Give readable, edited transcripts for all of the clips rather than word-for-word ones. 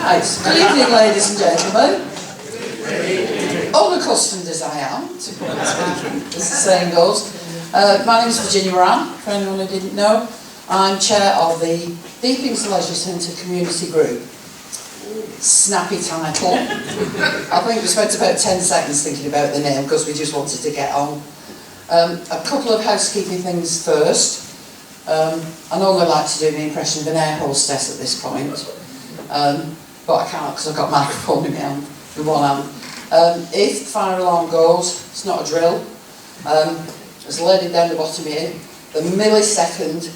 Right, good evening ladies and gentlemen. Unaccustomed as I am to public speaking, as the saying goes. My name is Virginia Moran, for anyone who didn't know. I'm chair of the Deepings Leisure Centre community group. Snappy title. I think we spent about 10 seconds thinking about the name because we just wanted to get on. A couple of housekeeping things first. I normally like to do the impression of an air hostess at this point, but I can't because I've got a microphone in my hand, with one hand. If the fire alarm goes, it's not a drill. There's a lady down the bottom here. The millisecond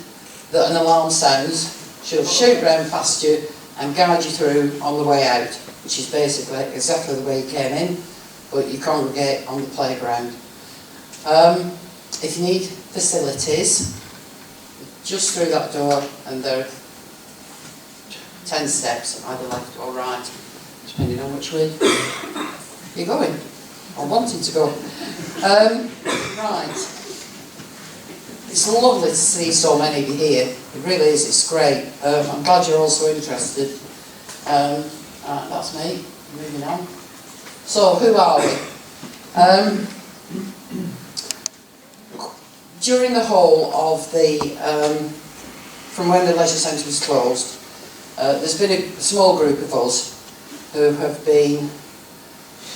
that an alarm sounds, she'll shoot round past you and guide you through on the way out, which is basically exactly the way you came in, but you congregate on the playground. If you need facilities, just through that door, and there are 10 steps, either left or right, depending on which way you're going, or wanting to go. Right. It's lovely to see so many of you here. It really is, it's great. I'm glad you're all so interested. That's me, moving on. So, who are we? During the whole of the, from when the Leisure Centre was closed, there's been a small group of us who have been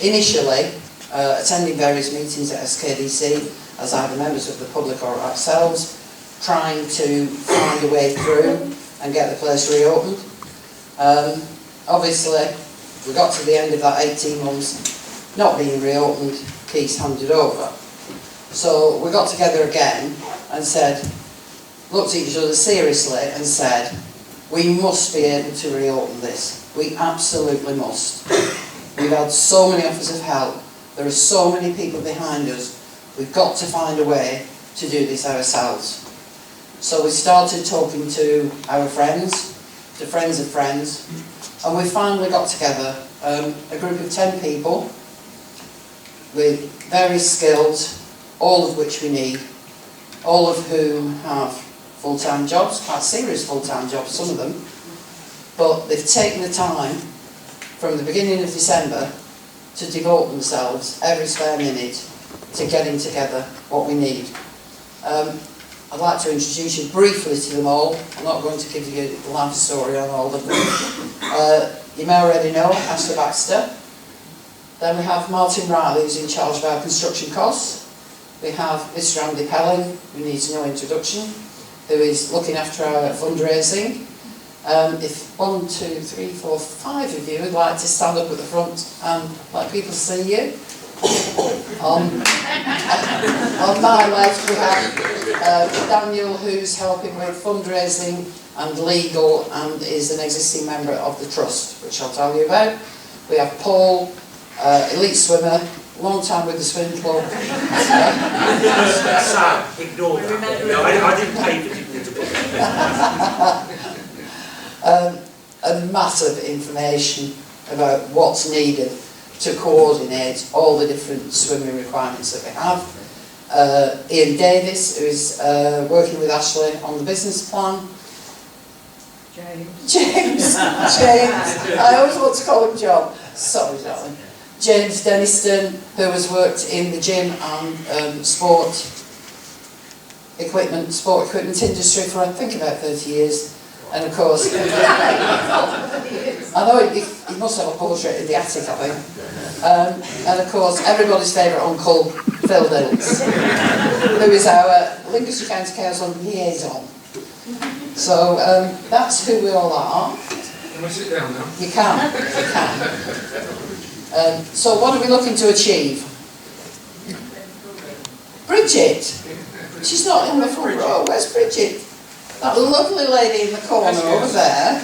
initially attending various meetings at SKDC as either members of the public or ourselves, trying to find a way through and get the place reopened. Obviously, we got to the end of that 18 months not being reopened, keys handed over. So we got together again and said, looked at each other seriously and said, we must be able to reopen this. We absolutely must. We've had so many offers of help. There are so many people behind us. We've got to find a way to do this ourselves. So we started talking to our friends, to friends of friends, and we finally got together a group of 10 people with various skills, all of which we need, all of whom have full-time jobs, quite serious full-time jobs, some of them, but they've taken the time from the beginning of December to devote themselves every spare minute to getting together what we need. I'd like to introduce you briefly to them all. I'm not going to give you a life story on all of them. You may already know Ashley Baxter. Then we have Martin Riley, who's in charge of our construction costs. We have Mr. Andy Pelling, who needs no introduction, who is looking after our fundraising. If 1, 2, 3, 4, 5 of you would like to stand up at the front and let people see you. On my left we have Daniel, who's helping with fundraising and legal and is an existing member of the trust, which I'll tell you about. We have Paul, elite swimmer, long time with the swim club. Sam, ignore that. No, I didn't pay for people to book. And massive information about what's needed to coordinate all the different swimming requirements that we have. Ian Davis, who is working with Ashley on the business plan. James. I always want to call him John. Sorry, darling. James Denniston, who has worked in the gym and sport equipment industry for I think about 30 years. And of course, I know he must have a portrait in the attic, I think. And of course, everybody's favourite uncle, Phil Dills, who is our Lincolnshire County Council liaison. So that's who we all are. Can I sit down now? You can. So what are we looking to achieve? Bridget. She's not in the front row. Where's Bridget? That lovely lady in the corner over there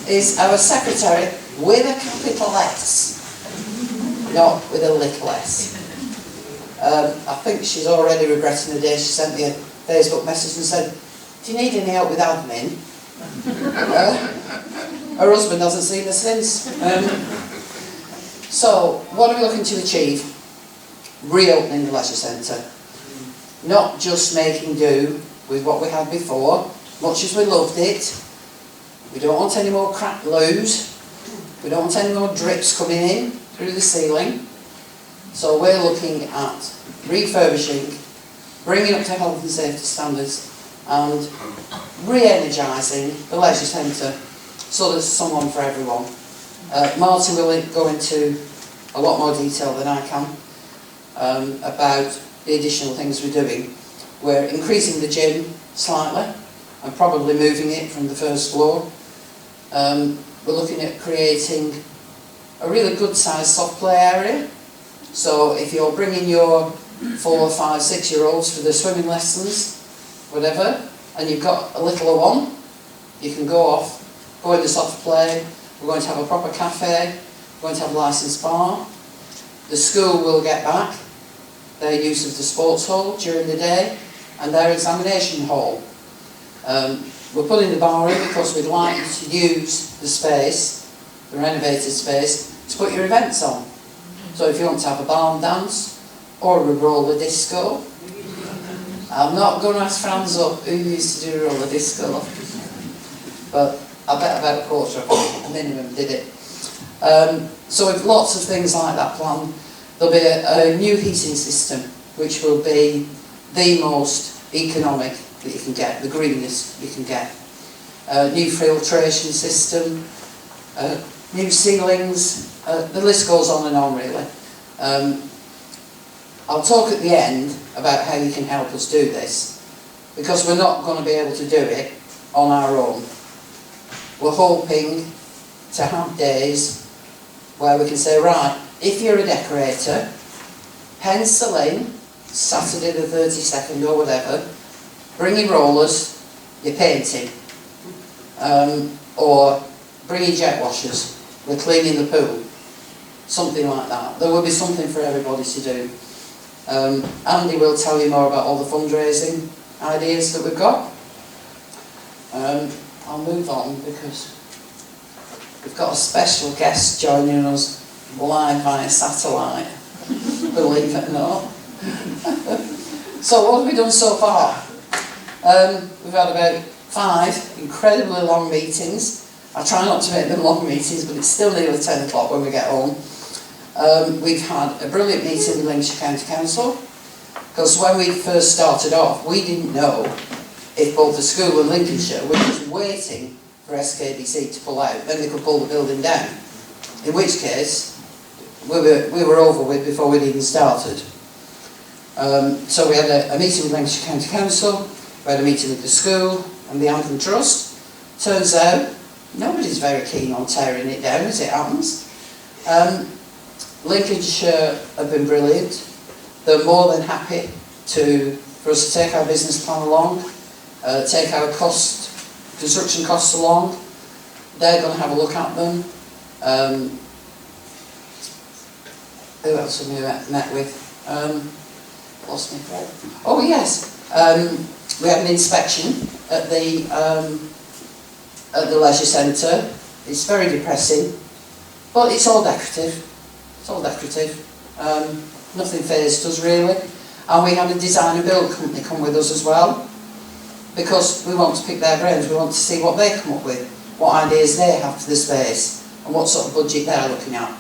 is our secretary with a capital S, not with a little s. I think she's already regretting the day she sent me a Facebook message and said, do you need any help with admin? Her husband hasn't seen her since. So, what are we looking to achieve? Reopening the Leisure Centre. Not just making do with what we had before, much as we loved it. We don't want any more crap loos. We don't want any more drips coming in through the ceiling. So we're looking at refurbishing, bringing up to health and safety standards, and re-energising the leisure centre so there's someone for everyone. Martin will go into a lot more detail than I can about the additional things we're doing. We're increasing the gym slightly and probably moving it from the first floor. We're looking at creating a really good sized soft play area. So if you're bringing your 4, 5, 6-year-olds for the swimming lessons, whatever, and you've got a littler one, you can go off, go in the soft play. We're going to have a proper cafe, we're going to have a licensed bar. The school will get back their use of the sports hall during the day and their examination hall. We're putting the bar in because we'd like you to use the space, the renovated space, to put your events on. So if you want to have a barn dance or a roller disco, I'm not going to ask Franz up who used to do roller disco, but I bet about a quarter of them, minimum, did it. So with lots of things like that planned, there'll be a new heating system, which will be the most economic that you can get, the greenest you can get. New filtration system, new ceilings, the list goes on and on really. I'll talk at the end about how you can help us do this, because we're not going to be able to do it on our own. We're hoping to have days where we can say, right, if you're a decorator, pencil in Saturday the 32nd or whatever, bring your rollers, your painting, or bring your jet washers, we're cleaning the pool, something like that. There will be something for everybody to do. Andy will tell you more about all the fundraising ideas that we've got. I'll move on because we've got a special guest joining us live via satellite, believe it or not. So what have we done so far? We've had about 5 incredibly long meetings. I try not to make them long meetings, but it's still nearly 10 o'clock when we get home. We've had a brilliant meeting with Lincolnshire County Council, because when we first started off, we didn't know if both the school and Lincolnshire were just waiting for SKDC to pull out, then they could pull the building down. In which case, we were over with before we'd even started. So we had a meeting with Lincolnshire County Council, we had a meeting with the school and the Anthem Trust. Turns out, nobody's very keen on tearing it down as it happens. Lincolnshire have been brilliant. They're more than happy for us to take our business plan along, take our construction costs along. They're going to have a look at them. Who else have we met with? Lost me thread. Oh yes, we had an inspection at the leisure centre. It's very depressing, but it's all decorative. It's all decorative. Nothing fazed us really. And we had a design and build company come with us as well, because we want to pick their brains. We want to see what they come up with, what ideas they have for the space, and what sort of budget they're looking at.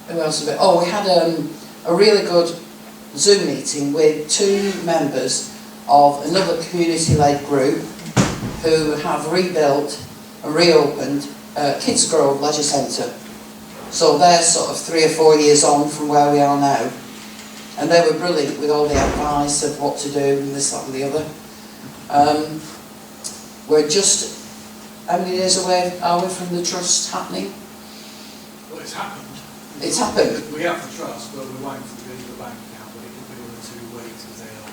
Who else have we? Oh, we had a really good Zoom meeting with 2 members of another community-led group who have rebuilt and reopened Kids Grove Leisure Centre. So they're sort of 3 or 4 years on from where we are now. And they were brilliant with all the advice of what to do and this, that and the other. We're just, how many days away are we from the trust happening? Well, it's happened. It's happened. We have the trust, but we're waiting for the bank now, but it could be 1 or 2 weeks as they are.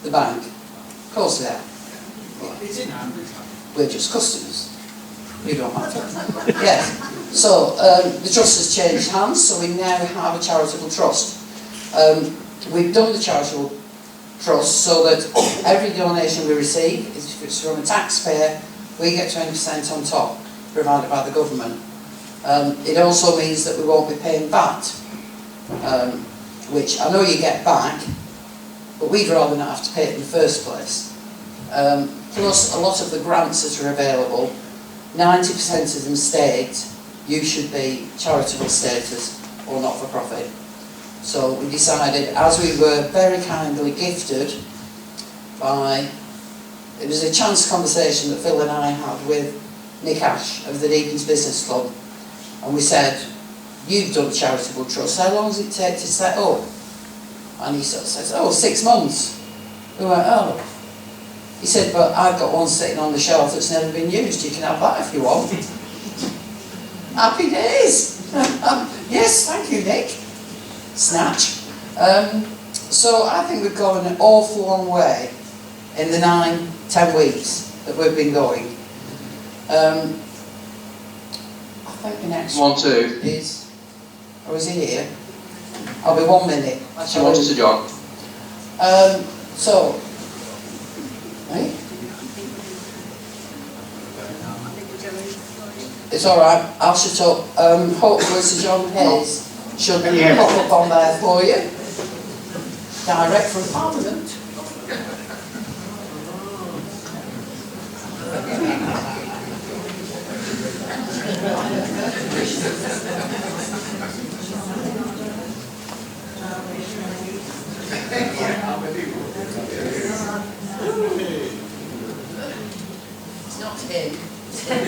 The bank? Of course they are. It's in hand, We're just customers. You don't matter. Yes. So the trust has changed hands, so we now have a charitable trust. We've done the charitable trust so that every donation we receive, if it's from a taxpayer, we get 20% on top, provided by the government. It also means that we won't be paying VAT, which I know you get back, but we'd rather not have to pay it in the first place. Plus, a lot of the grants that are available 90% of them state you should be charitable status or not for profit. So we decided, as we were very kindly gifted by, it was a chance conversation that Phil and I had with Nick Ash of the Deepings Business Club, and we said, you've done charitable trust, how long does it take to set up? And he sort of says, oh, 6 months. We went, oh. He said, but I've got one sitting on the shelf that's never been used, you can have that if you want. Happy days. Yes, thank you, Nick. Snatch. So I think we've gone an awful long way in the 9-10 weeks that we've been going. I think the next one is, or is he here? I'll be 1 minute. She wants to jog. So, hey? It's alright, I'll shut up. Hopefully Sir John Hayes should pop up on there for you. Direct from Parliament. It's not him. Can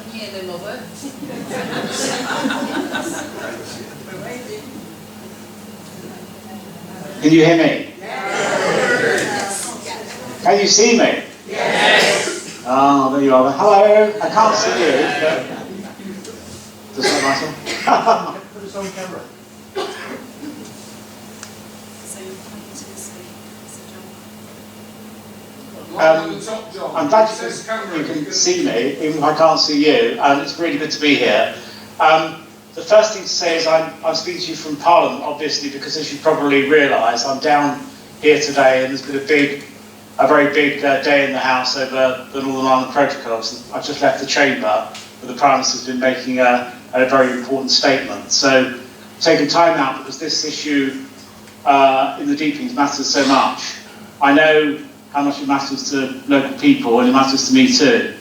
you hear the mother? Can you hear me? Can you see me? Yes. Oh, there you are. Hello. I can't see you. Does that matter? Put us on camera. I'm glad you can see me, even if I can't see you, and it's really good to be here. The first thing to say is I'm speaking to you from Parliament, obviously, because as you probably realise, I'm down here today, and there's been a very big day in the House over the Northern Ireland Protocols. I've just left the chamber, but the Prime Minister's been making a very important statement. So, taking time out because this issue in the Deepings matters so much. I know how much it matters to local people, and it matters to me too.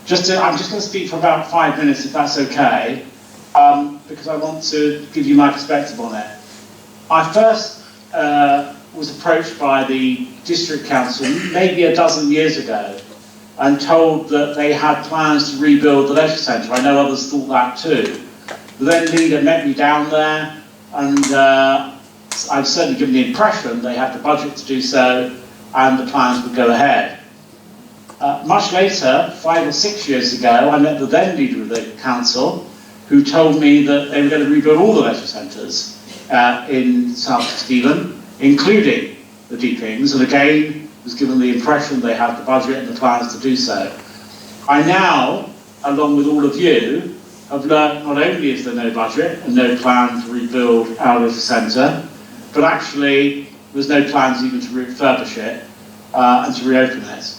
I'm just going to speak for about 5 minutes, if that's okay, because I want to give you my perspective on it. I first was approached by the District Council maybe a dozen years ago and told that they had plans to rebuild the leisure centre. I know others thought that too. The then leader met me down there, and I've certainly given the impression they had the budget to do so and the plans would go ahead. Much later, 5 or 6 years ago, I met the then leader of the council, who told me that they were going to rebuild all the leisure centres in South Stephen, including the Deepings, and again was given the impression they had the budget and the plans to do so. I now, along with all of you, have learned not only is there no budget and no plan to rebuild our leisure centre, but actually there's no plans even to refurbish it and to reopen it.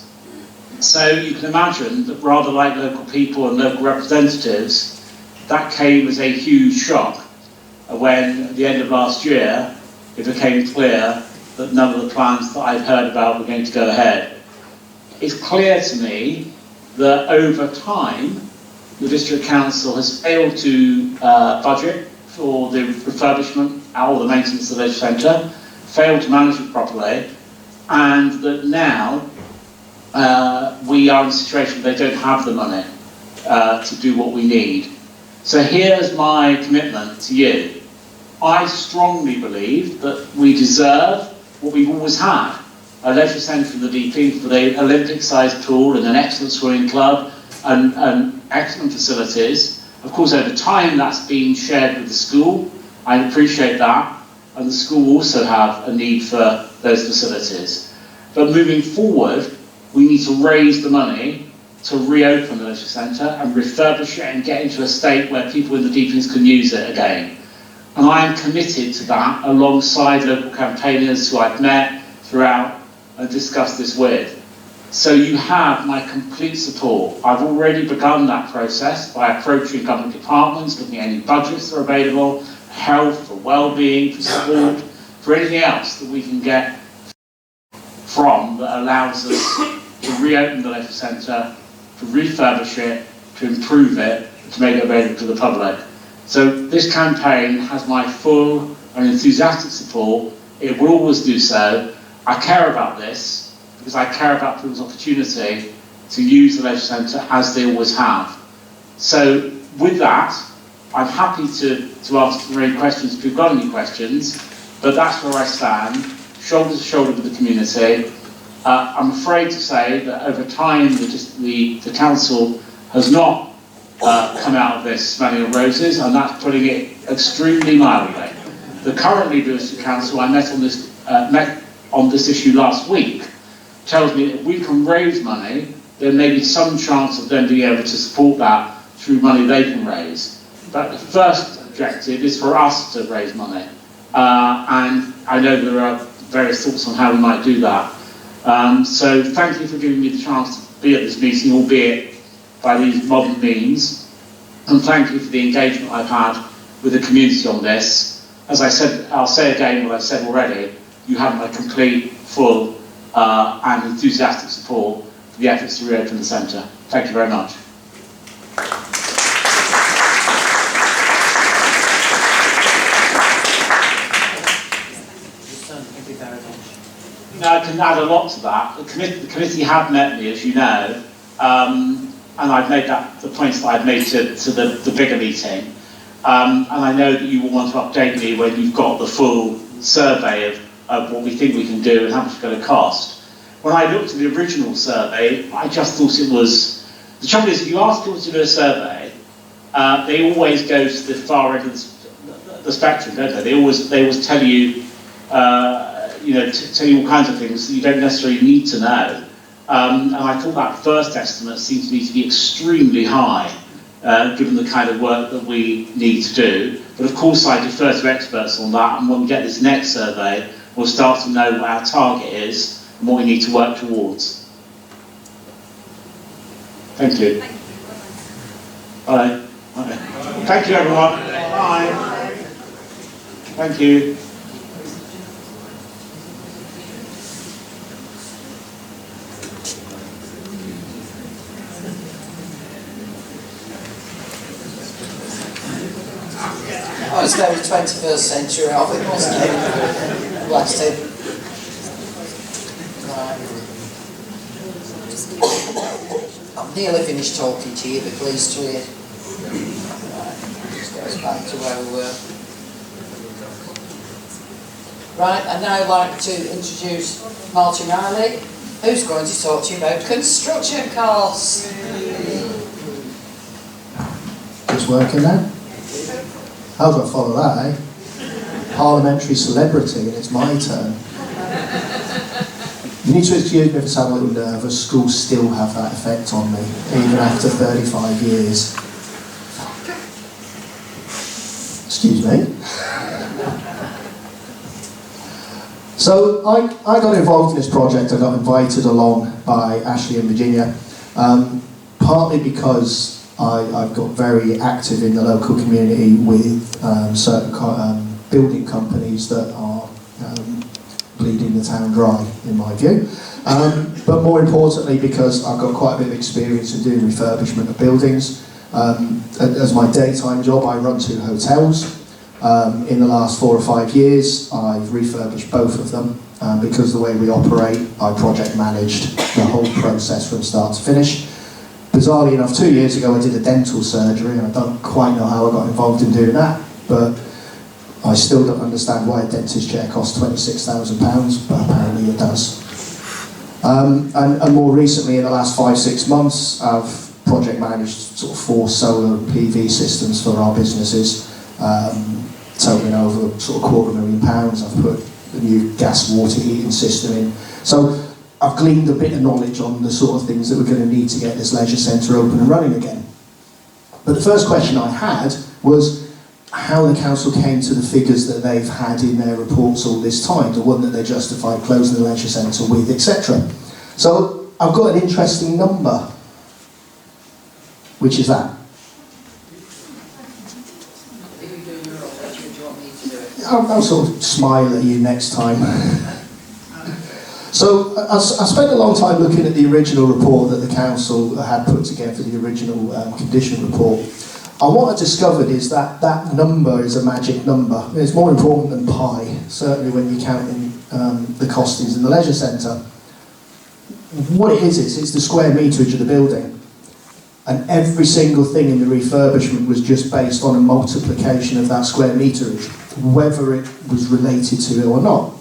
So you can imagine that rather like local people and local representatives, that came as a huge shock when at the end of last year it became clear that none of the plans that I'd heard about were going to go ahead. It's clear to me that over time the District Council has failed to budget for the refurbishment or the maintenance of the leisure centre, failed to manage it properly, and that now we are in a situation where they don't have the money to do what we need. So here's my commitment to you. I strongly believe that we deserve what we've always had, a leisure centre in the Deepings with an Olympic-sized pool and an excellent swimming club and excellent facilities. Of course, over time that's been shared with the school. I appreciate that. And the school also have a need for those facilities. But moving forward, we need to raise the money to reopen the leisure centre and refurbish it and get into a state where people in the Deepings can use it again. And I am committed to that alongside local campaigners who I've met throughout and discussed this with. So you have my complete support. I've already begun that process by approaching government departments, looking at any budgets that are available, health, for well-being, for sport, for anything else that we can get from that allows us to reopen the leisure centre, to refurbish it, to improve it, to make it available to the public. So this campaign has my full and enthusiastic support. It will always do so. I care about this because I care about people's opportunity to use the leisure centre as they always have. So with that, I'm happy to ask any questions if you've got any questions, but that's where I stand, shoulder to shoulder with the community. I'm afraid to say that over time the council has not come out of this smelling of roses, and that's putting it extremely mildly. The current leader of the council, I met on this issue last week, tells me that if we can raise money, there may be some chance of them being able to support that through money they can raise. But the first objective is for us to raise money. And I know there are various thoughts on how we might do that. So thank you for giving me the chance to be at this meeting, albeit by these modern means. And thank you for the engagement I've had with the community on this. As I said, I'll say again what I've said already, you have my complete, full and enthusiastic support for the efforts to reopen the centre. Thank you very much. I can add a lot to that. The committee have met me, as you know, and I've made the points that I've made to the bigger meeting. And I know that you will want to update me when you've got the full survey of what we think we can do and how much it's going to cost. When I looked at the original survey, I just thought it was... The trouble is, if you ask people to do a survey, they always go to the far end of the spectrum, don't they? They always tell you... tell you all kinds of things that you don't necessarily need to know. And I thought that first estimate seemed to me to be extremely high, given the kind of work that we need to do. But of course I defer to experts on that, and when we get this next survey, we'll start to know what our target is and what we need to work towards. Thank you. Bye. Bye. Thank you, everyone. Bye. Thank you. Oh, it's very 21st century of it, wasn't it? Bless him. Right. I've nearly finished talking to you, but pleased to hear. Right. Just goes back to where we were. Right, I'd now like to introduce Martin Riley, who's going to talk to you about construction costs. Just working now? I've got to follow that, eh? Parliamentary celebrity, and it's my turn. You need to excuse me if I sound a little nervous. Schools still have that effect on me, even after 35 years. Excuse me. So I got involved in this project. I got invited along by Ashley and Virginia, partly because I've got very active in the local community with certain building companies that are bleeding the town dry, in my view. But more importantly, because I've got quite a bit of experience in doing refurbishment of buildings. As my daytime job, I run 2 hotels. In the last 4 or 5 years, I've refurbished both of them. Because the way we operate, I project managed the whole process from start to finish. Bizarrely enough, 2 years ago I did a dental surgery, and I don't quite know how I got involved in doing that, but I still don't understand why a dentist chair costs £26,000, but apparently it does. And more recently, in the last 5-6 months, I've project managed sort of 4 solar and PV systems for our businesses, totaling over sort of £250,000. I've put a new gas water heating system in. So I've gleaned a bit of knowledge on the sort of things that we're going to need to get this leisure centre open and running again. But the first question I had was how the council came to the figures that they've had in their reports all this time, the one that they justified closing the leisure centre with, etc. So I've got an interesting number, which is that. I'll sort of smile at you next time. So I spent a long time looking at the original report that the council had put together, the original condition report. And what I discovered is that that number is a magic number. It's more important than pi, certainly when you're counting the costings in the leisure centre. What it is, it's the square meterage of the building. And every single thing in the refurbishment was just based on a multiplication of that square meterage, whether it was related to it or not.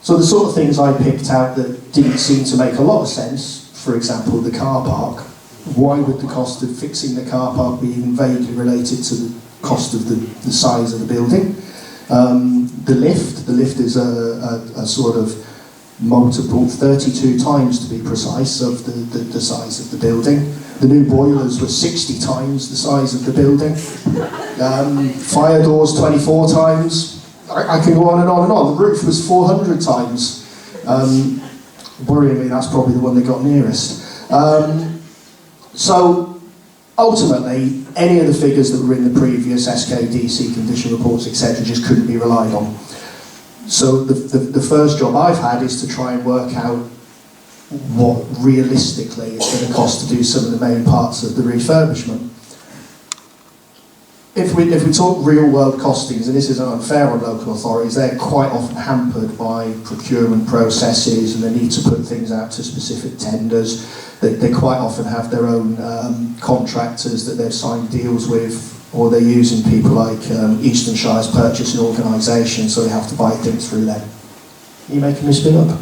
So the sort of things I picked out that didn't seem to make a lot of sense, for example, the car park. Why would the cost of fixing the car park be even vaguely related to the cost of the size of the building? The lift is a sort of multiple, 32 times to be precise, of the size of the building. The new boilers were 60 times the size of the building. Fire doors 24 times. I can go on and on and on. The roof was 400 times. Worryingly, that's probably the one that got nearest. So, ultimately, any of the figures that were in the previous SKDC condition reports, etc., just couldn't be relied on. So the first job I've had is to try and work out what realistically it's going to cost to do some of the main parts of the refurbishment. If we talk real world costings, and this isn't unfair on local authorities, they're quite often hampered by procurement processes and they need to put things out to specific tenders. They quite often have their own contractors that they've signed deals with, or they're using people like Eastern Shire's purchasing organisation, so they have to buy things through them. Are you making me spin up?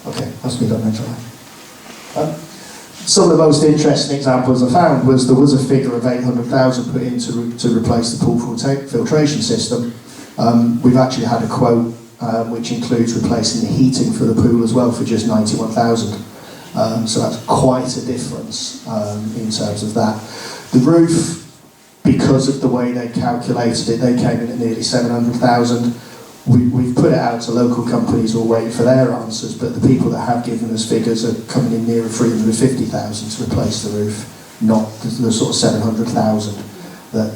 Okay, I'll speed up next time. Some of the most interesting examples I found was there was a figure of 800,000 put in to replace the pool filtration system. We've actually had a quote which includes replacing the heating for the pool as well for just 91,000. So that's quite a difference in terms of that. The roof, because of the way they calculated it, they came in at nearly 700,000. We've put it out to local companies who are waiting for their answers, but the people that have given us figures are coming in nearer 350,000 to replace the roof, not the sort of 700,000 that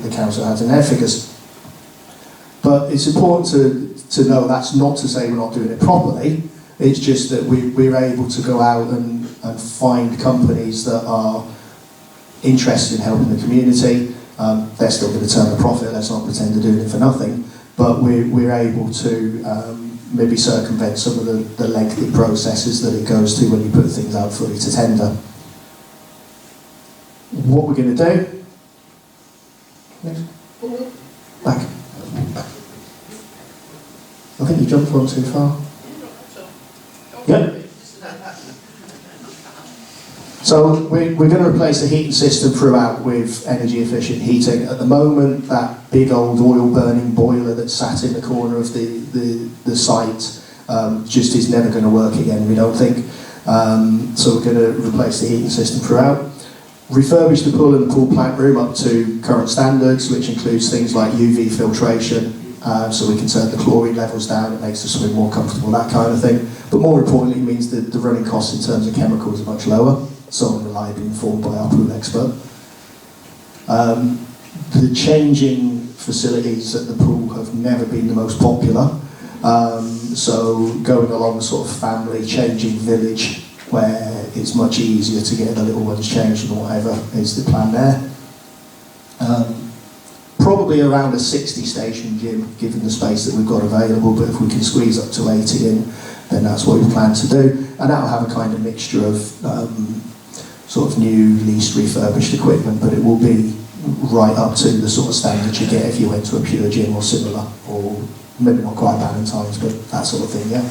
the council has in their figures. But it's important to know that's not to say we're not doing it properly. It's just that we're able to go out and find companies that are interested in helping the community. They're still going to turn a profit, let's not pretend they're doing it for nothing. But we're able to maybe circumvent some of the lengthy processes that it goes to when you put things out fully to tender. What we're going to do? Next. Back. I think you jumped one too far. Yep. So we're going to replace the heating system throughout with energy efficient heating. At the moment, that big old oil burning boiler that sat in the corner of the site just is never going to work again, we don't think. So we're going to replace the heating system throughout. Refurbish the pool and the pool plant room up to current standards, which includes things like UV filtration, so we can turn the chlorine levels down, it makes the swim more comfortable, that kind of thing. But more importantly, it means that the running costs in terms of chemicals are much lower. So I'm reliably informed by our pool expert. The changing facilities at the pool have never been the most popular. So going along a sort of family changing village where it's much easier to get the little ones changed and whatever is the plan there. Probably around a 60 station gym, given the space that we've got available, but if we can squeeze up to 80 in, then that's what we plan to do. And that'll have a kind of mixture of sort of new, leased, refurbished equipment, but it will be right up to the sort of standards you get if you went to a pure gym or similar, or maybe not quite Valentine's, but that sort of thing, yeah.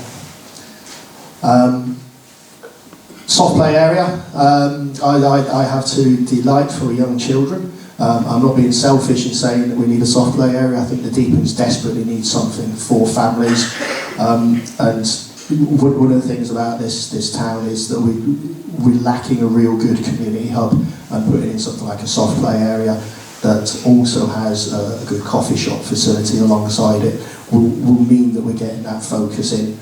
Soft play area. I have two delightful young children. I'm not being selfish in saying that we need a soft play area. I think the Deepings desperately need something for families. And one of the things about this town is that we're lacking a real good community hub, and putting in something like a soft play area that also has a good coffee shop facility alongside it will mean that we're getting that focus in.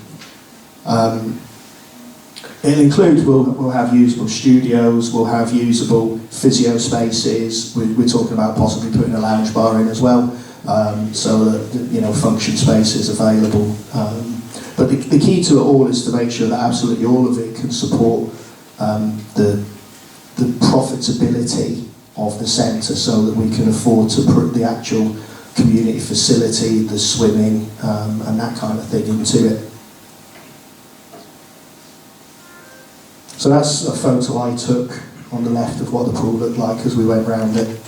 It'll include, we'll have usable studios, we'll have usable physio spaces, we're talking about possibly putting a lounge bar in as well, so that, you know, function space is available. But the key to it all is to make sure that absolutely all of it can support the profitability of the centre, so that we can afford to put the actual community facility, the swimming, and that kind of thing into it. So that's a photo I took on the left of what the pool looked like as we went round it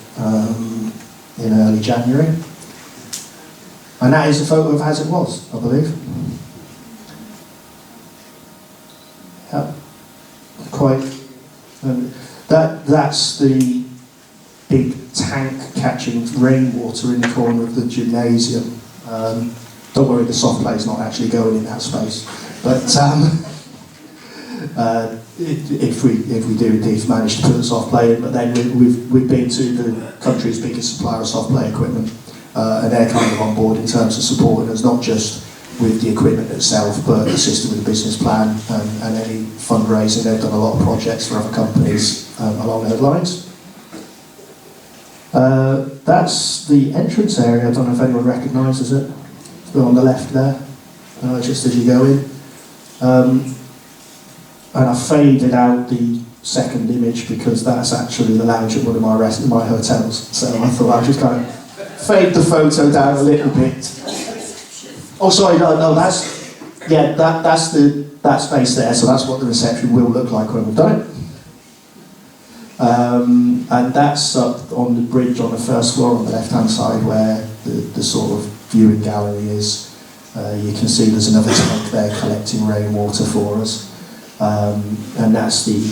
in early January. And that is a photo of as it was, I believe. Yeah, quite. That's the big tank catching rainwater in the corner of the gymnasium. Don't worry, the soft play is not actually going in that space. But if we do indeed manage to put the soft play in, but then we've been to the country's biggest supplier of soft play equipment, and they're kind of on board in terms of supporting us, not just with the equipment itself, but assisting with the business plan and any fundraising. They've done a lot of projects for other companies along those lines. That's the entrance area. I don't know if anyone recognises it. It's on the left there, just as you go in. And I faded out the second image because that's actually the lounge at one of my hotels. So I thought I'd just kind of fade the photo down a little bit. Oh, sorry, no, that's that space there. So that's what the reception will look like when we've done it. And that's up on the bridge on the first floor on the left-hand side where the sort of viewing gallery is. You can see there's another tank there collecting rainwater for us. And that's the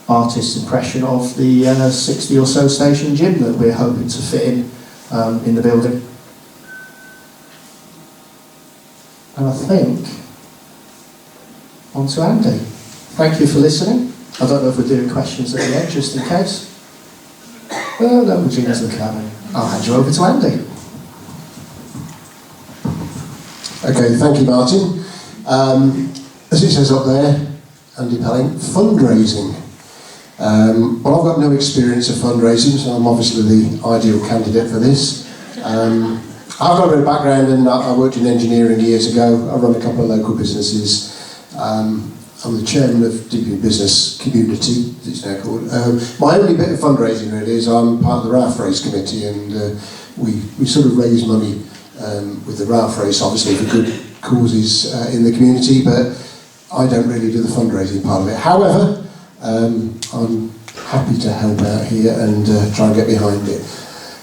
artist's impression of the 60 or so station gym that we're hoping to fit in the building. And I think, on to Andy. Thank you for listening. I don't know if we're doing questions at the end, just in case. Oh, no, Regina's looking at me. I'll hand you over to Andy. Okay, thank you, Martin. As it says up there, Andy Pelling, fundraising. Well, I've got no experience of fundraising, so I'm obviously the ideal candidate for this. I've got a bit of background, and I worked in engineering years ago. I run a couple of local businesses. I'm the chairman of Deepings Business Community, as it's now called. My only bit of fundraising really is I'm part of the RAF Race Committee, and we sort of raise money with the RAF Race, obviously for good causes in the community, but I don't really do the fundraising part of it. However, I'm happy to help out here and try and get behind it.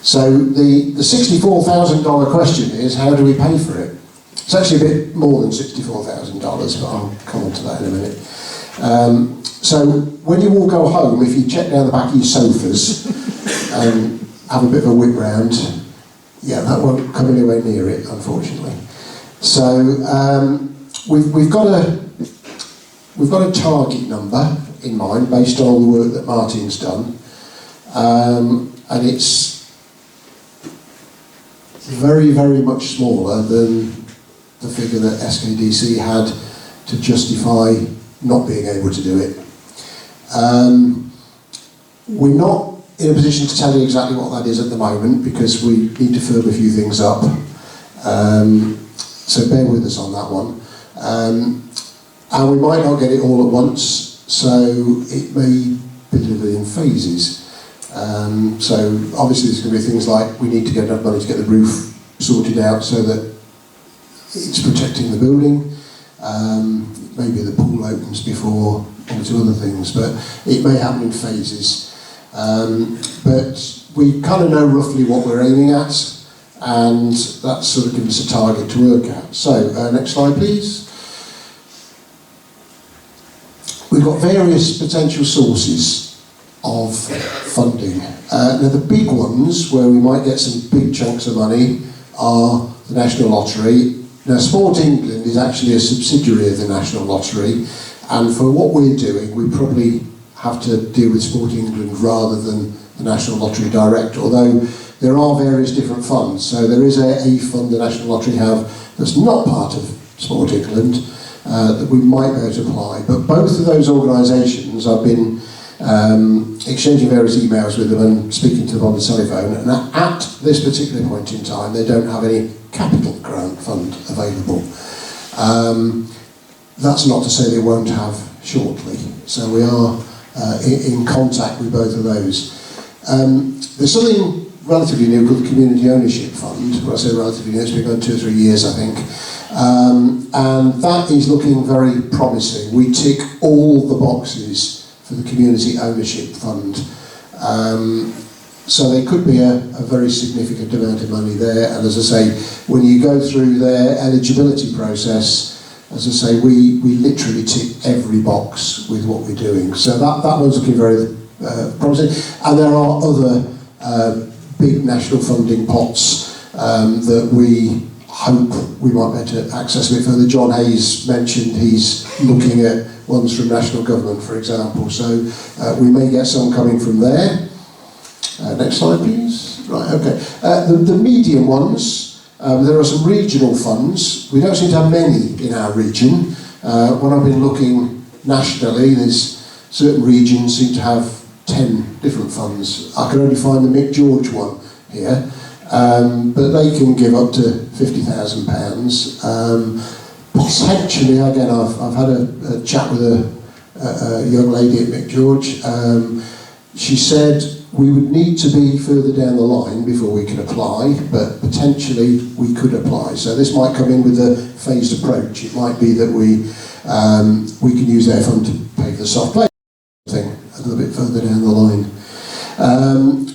So the $64,000 question is, how do we pay for it? It's actually a bit more than $64,000, but I'll come on to that in a minute. So when you all go home, if you check down the back of your sofas and have a bit of a whip round, yeah, that won't come anywhere near it, unfortunately. So we've got a target number in mind based on all the work that Martin's done, and it's very, very much smaller than the figure that SKDC had to justify not being able to do it. We're not in a position to tell you exactly what that is at the moment because we need to firm a few things up. So bear with us on that one. And we might not get it all at once, so it may be delivered in phases. So obviously there's going to be things like we need to get enough money to get the roof sorted out so that it's protecting the building. Maybe the pool opens before one or two other things, but it may happen in phases. But we kind of know roughly what we're aiming at, and that sort of gives us a target to work at. So next slide please. We've got various potential sources of funding. Now the big ones where we might get some big chunks of money are the National Lottery. Now Sport England is actually a subsidiary of the National Lottery, and for what we're doing we probably have to deal with Sport England rather than the National Lottery direct, although there are various different funds. So there is a fund the National Lottery have that's not part of Sport England that we might be able to apply, but both of those organisations I've been exchanging various emails with them and speaking to them on the telephone, and at this particular point in time they don't have any capital grant fund available. That's not to say they won't have shortly, so we are in contact with both of those. There's something relatively new called the Community Ownership Fund. When I say relatively new, it's been going 2 or 3 years, I think. And that is looking very promising. We tick all the boxes for the Community Ownership Fund. So there could be a very significant amount of money there. And as I say, when you go through their eligibility process, as I say, we literally tick every box with what we're doing. So that one's looking very promising. And there are other big national funding pots that we hope we might be able to access a bit further. John Hayes mentioned he's looking at ones from national government, for example. So we may get some coming from there. Next slide, please. Right, okay. The medium ones, there are some regional funds. We don't seem to have many in our region. When I've been looking nationally, there's certain regions seem to have 10 different funds. I can only find the Mick George one here, but they can give up to £50,000. Potentially, again, I've had a chat with a young lady at Mick George. She said we would need to be further down the line before we can apply, but potentially we could apply. So this might come in with a phased approach. It might be that we can use their fund to pay for the soft play thing a little bit further down the line.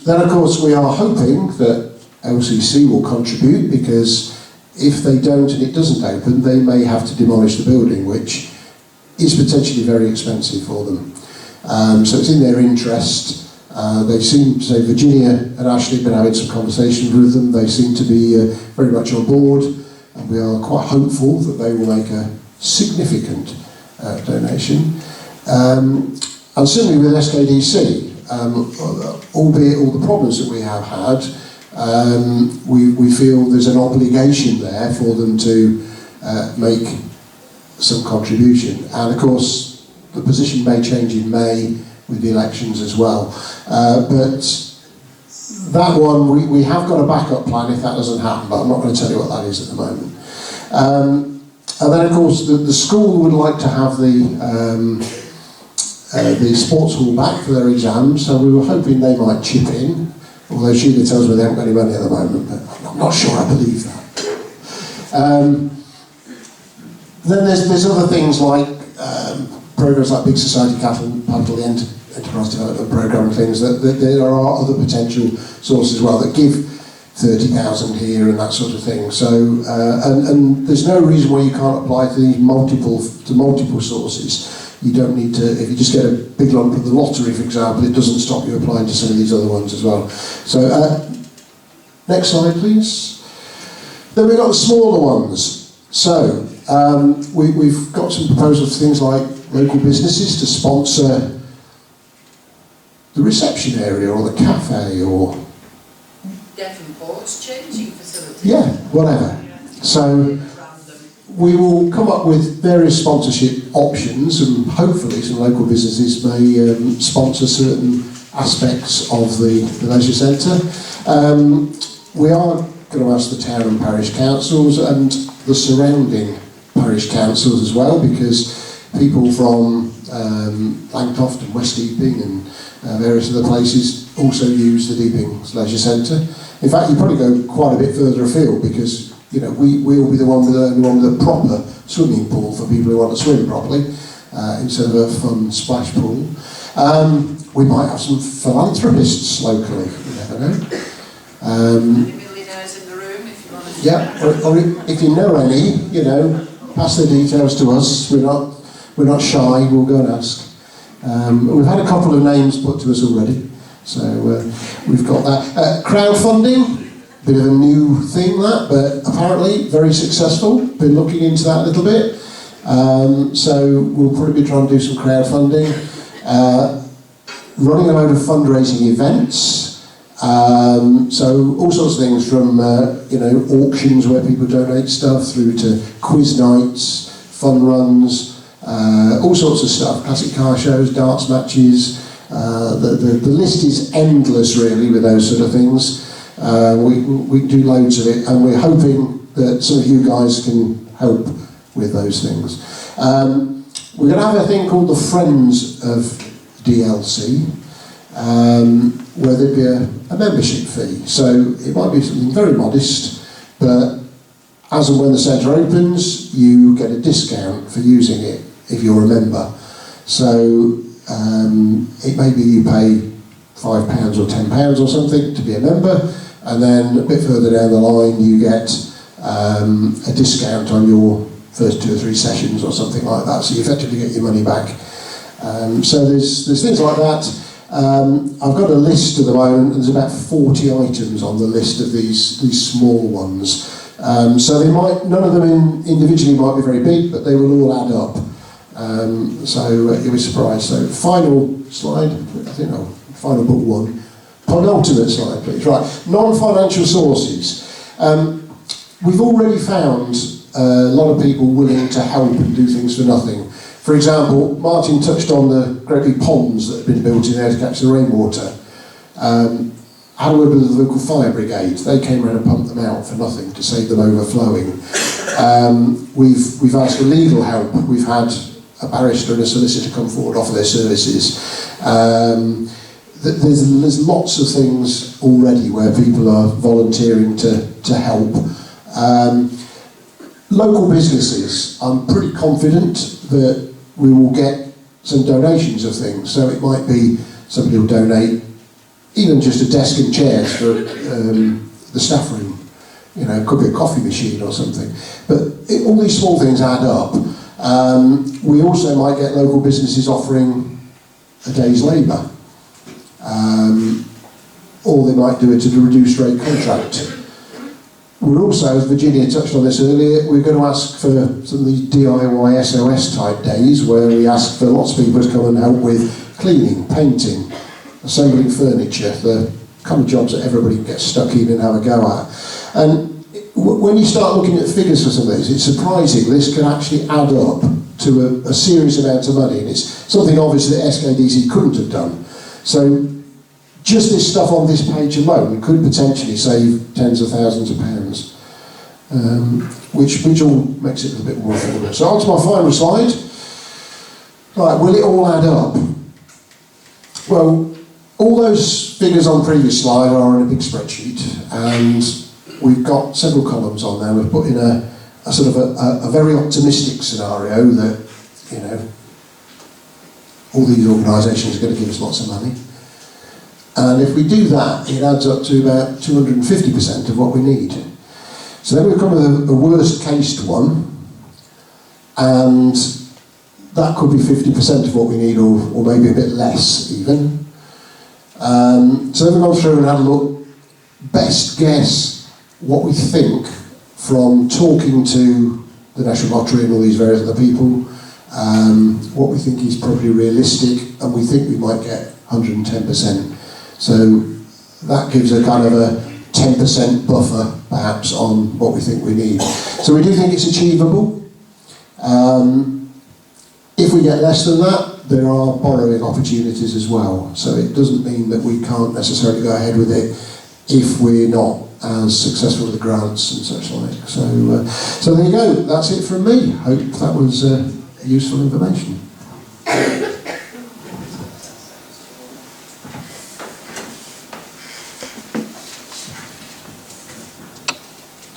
Then of course we are hoping that LCC will contribute, because if they don't and it doesn't open, they may have to demolish the building, which is potentially very expensive for them. So it's in their interest. They seem to say, Virginia and Ashley have been having some conversations with them. They seem to be very much on board, and we are quite hopeful that they will make a significant donation. And similarly with SKDC, albeit all the problems that we have had, we feel there's an obligation there for them to make some contribution. And of course, the position may change in May with the elections as well. But that one, we have got a backup plan if that doesn't happen, but I'm not going to tell you what that is at the moment. And then of course, the school would like to have the sports hall back for their exams, so we were hoping they might chip in, although Sheila tells me they haven't got any money at the moment, but I'm not sure I believe that. Then there's other things like programs like Big Society Capital, the Enterprise Development Programme and things, that there are other potential sources as well that give 30,000 here and that sort of thing. So, and there's no reason why you can't apply to these multiple sources. You don't need to, if you just get a big lump of the lottery, for example, it doesn't stop you applying to some of these other ones as well. So, next slide, please. Then we've got the smaller ones. So, we've got some proposals for things like local businesses to sponsor the reception area or the cafe or... Devonport's changing facilities. Yeah, whatever. So, we will come up with various sponsorship options, and hopefully some local businesses may sponsor certain aspects of the leisure centre. We are going to ask the town and parish councils and the surrounding parish councils as well, because people from Langtoft and West Deeping and various other places also use the Deepings Leisure Centre. In fact, you probably go quite a bit further afield, because you know, we'll be the one with a proper swimming pool for people who want to swim properly, instead of a fun splash pool. We might have some philanthropists locally, you never know. Any millionaires in the room, if you want to... Yeah, or if you know any, you know, pass their details to us. We're not shy, we'll go and ask. We've had a couple of names put to us already, so we've got that. Crowdfunding. Bit of a new thing that, but apparently very successful. Been looking into that a little bit. So we'll probably be trying to do some crowdfunding. Running a load of fundraising events. So all sorts of things from you know, auctions where people donate stuff, through to quiz nights, fun runs, all sorts of stuff. Classic car shows, darts matches, The list is endless really with those sort of things. We do loads of it, and we're hoping that some of you guys can help with those things. We're going to have a thing called the Friends of DLC, where there'd be a membership fee. So it might be something very modest, but as and when the centre opens, you get a discount for using it if you're a member. So it may be you pay £5 or £10 or something to be a member, and then a bit further down the line you get a discount on your first 2 or 3 sessions or something like that, so you effectively get your money back. So there's things like that. I've got a list at the moment, and there's about 40 items on the list of these small ones. So they might, none of them individually might be very big, but they will all add up. So you'll be surprised. So final slide, I think, no, final book one. Penultimate slide, please. Right, non-financial sources. We've already found a lot of people willing to help and do things for nothing. For example, Martin touched on the great big ponds that have been built in there to catch the rainwater. Had a word with the local fire brigade. They came around and pumped them out for nothing to save them overflowing. We've asked for legal help. We've had a barrister and a solicitor come forward, offer their services. There's lots of things already where people are volunteering to help. Local businesses, I'm pretty confident that we will get some donations of things. So it might be somebody will donate even just a desk and chairs for the staff room. You know, it could be a coffee machine or something. But all these small things add up. We also might get local businesses offering a day's labour. Or they might do it at a reduced rate contract. We're also, as Virginia touched on this earlier, we're going to ask for some of these DIY SOS type days where we ask for lots of people to come and help with cleaning, painting, assembling furniture, the kind of jobs that everybody can get stuck in and have a go at. And when you start looking at figures for some of these, it's surprising this can actually add up to a serious amount of money, and it's something obviously that SKDC couldn't have done. So just this stuff on this page alone could potentially save tens of thousands of pounds, which all makes it a little bit more affordable. So on to my final slide. Right, will it all add up? Well, all those figures on the previous slide are in a big spreadsheet, and we've got several columns on there. We've put in a sort of a very optimistic scenario that, you know, all these organisations are going to give us lots of money. And if we do that, it adds up to about 250% of what we need. So then we've come with a worst case one, and that could be 50% of what we need, or maybe a bit less even. So then we've gone through and had a look, best guess what we think from talking to the National Lottery and all these various other people, what we think is probably realistic, and we think we might get 110%. So that gives a kind of a 10% buffer, perhaps, on what we think we need. So we do think it's achievable. If we get less than that, there are borrowing opportunities as well. So it doesn't mean that we can't necessarily go ahead with it if we're not as successful with the grants and such like. So there you go. That's it from me. Hope that was useful information.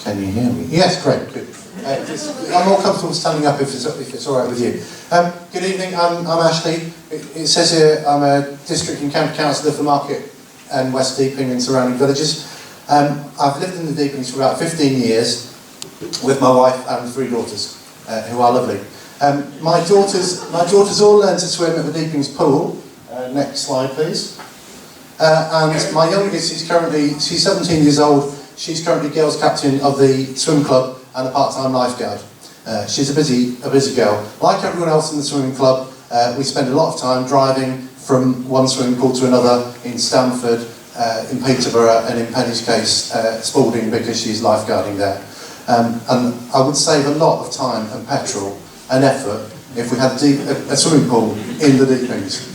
Can you hear me? Yes, great, good. I'm more comfortable standing up if it's all right with you. Good evening, I'm Ashley. It says here I'm a district and county councillor for Market and West Deeping and surrounding villages. I've lived in the Deepings for about 15 years with my wife and 3 daughters, who are lovely. My daughters all learned to swim at the Deepings pool. Next slide, please. And my youngest is she's 17 years old. She's currently girls captain of the swim club and a part-time lifeguard. She's a busy girl. Like everyone else in the swimming club, we spend a lot of time driving from one swimming pool to another in Stamford, in Peterborough, and in Penny's case, Spalding, because she's lifeguarding there. And I would save a lot of time and petrol and effort if we had a swimming pool in the Deepings.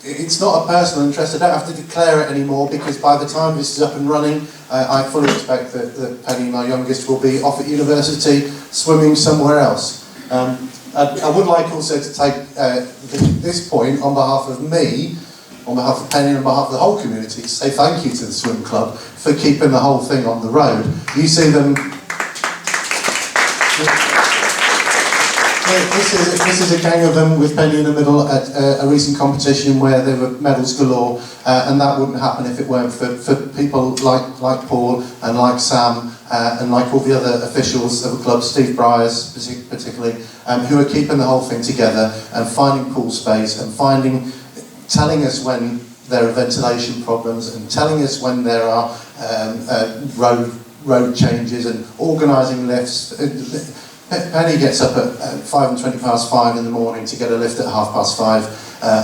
It's not a personal interest. I don't have to declare it anymore because by the time this is up and running, I fully expect that Penny, my youngest, will be off at university swimming somewhere else. I would like also to take this point on behalf of me, on behalf of Penny and on behalf of the whole community to say thank you to the swim club for keeping the whole thing on the road. You see them... This is a gang of them with Penny in the middle at a recent competition where there were medals galore, and that wouldn't happen if it weren't for people like Paul and like Sam and like all the other officials of the club, Steve Bryers particularly, who are keeping the whole thing together and finding pool space and telling us when there are ventilation problems and telling us when there are road changes and organising lifts. Penny gets up at 5:20 in the morning to get a lift at 5:30,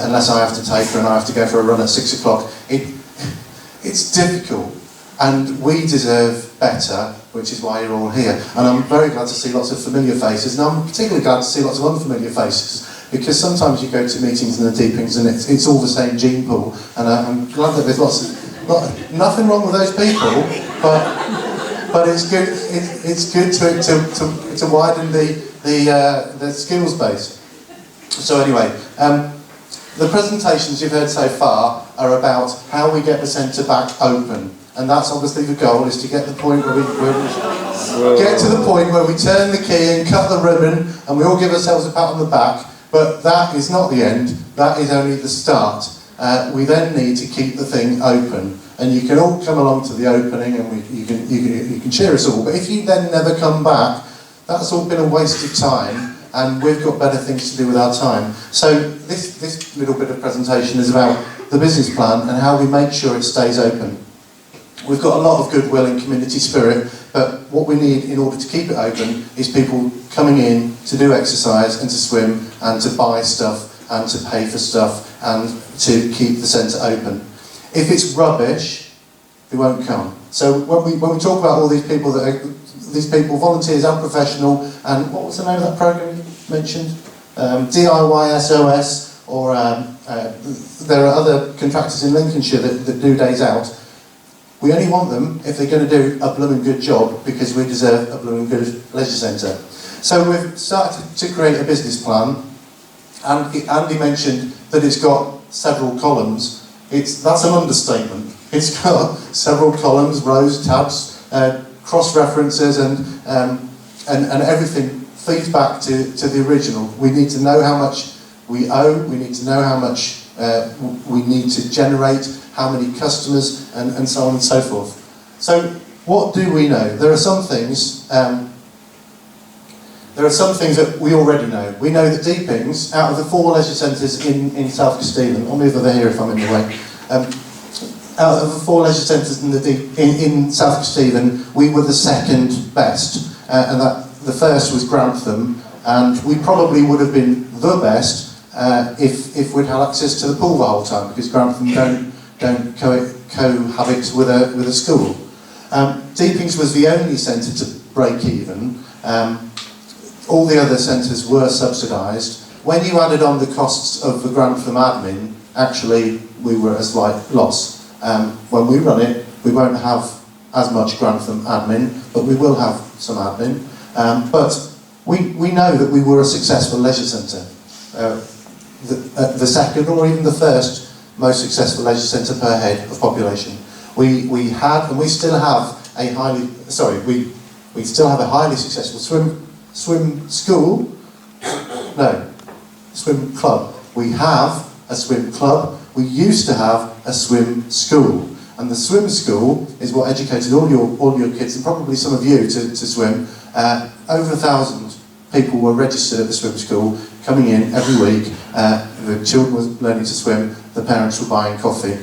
unless I have to take her and I have to go for a run at 6 o'clock. It's difficult, and we deserve better, which is why you're all here. And I'm very glad to see lots of familiar faces, and I'm particularly glad to see lots of unfamiliar faces, because sometimes you go to meetings in the Deepings and it's all the same gene pool, and I'm glad that there's nothing wrong with those people, but it's good. It's good to widen the skills base. So anyway, the presentations you've heard so far are about how we get the centre back open, and that's obviously the goal: is to get the point where we get to the point where we turn the key and cut the ribbon, and we all give ourselves a pat on the back. But that is not the end. That is only the start. We then need to keep the thing open. And you can all come along to the opening and you can cheer us all, but if you then never come back, that's all been a waste of time, and we've got better things to do with our time. So this little bit of presentation is about the business plan and how we make sure it stays open. We've got a lot of goodwill and community spirit, but what we need in order to keep it open is people coming in to do exercise and to swim and to buy stuff and to pay for stuff and to keep the centre open. If it's rubbish, they won't come. So when we talk about all these people volunteers and professional, and what was the name of that programme you mentioned? DIY SOS, or there are other contractors in Lincolnshire that do days out. We only want them if they're going to do a blooming good job, because we deserve a blooming good leisure centre. So we've started to create a business plan, and Andy mentioned that it's got several columns. That's an understatement. It's got several columns, rows, tabs, cross-references, and everything feeds back to the original. We need to know how much we owe, we need to know how much we need to generate, how many customers, and so on and so forth. So what do we know? There are some things that we already know. We know that Deepings, out of the 4 leisure centres in South Castilian, I'll move over here if I'm in the way, out of the 4 leisure centres in South Castilian, we were the second best, and that the first was Grantham, and we probably would have been the best if we'd had access to the pool the whole time, because Grantham don't cohabit with a school. Deepings was the only centre to break even. All the other centres were subsidised. When you added on the costs of the Grantham admin, actually we were at a slight loss. When we run it, we won't have as much Grantham admin, but we will have some admin. But we know that we were a successful leisure centre. The second or even the first most successful leisure centre per head of population. We had, and we still have a highly successful swim school. No, swim club. We have a swim club. We used to have a swim school, and the swim school is what educated all your kids, and probably some of you, to swim. Over 1,000 people were registered at the swim school, coming in every week. The children were learning to swim. The parents were buying coffee.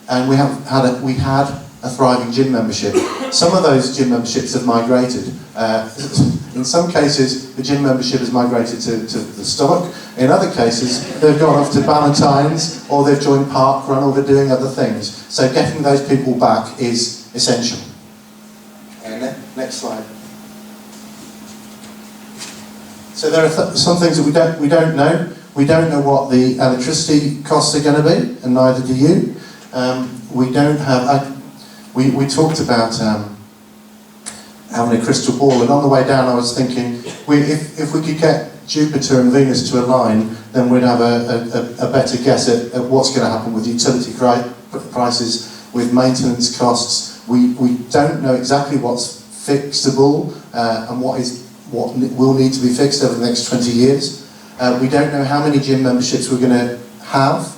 And we had a thriving gym membership. Some of those gym memberships have migrated. In some cases, the gym membership has migrated to the stomach. In other cases, they've gone off to Ballantyne's, or they've joined Park Run, or they're doing other things. So getting those people back is essential. Next slide. So there are some things that we don't know. We don't know what the electricity costs are going to be, and neither do you. We don't have. We talked about having a crystal ball, and on the way down, I was thinking, if we could get Jupiter and Venus to align, then we'd have a better guess at what's going to happen with utility prices, with maintenance costs. We don't know exactly what's fixable and what will need to be fixed over the next 20 years. We don't know how many gym memberships we're going to have.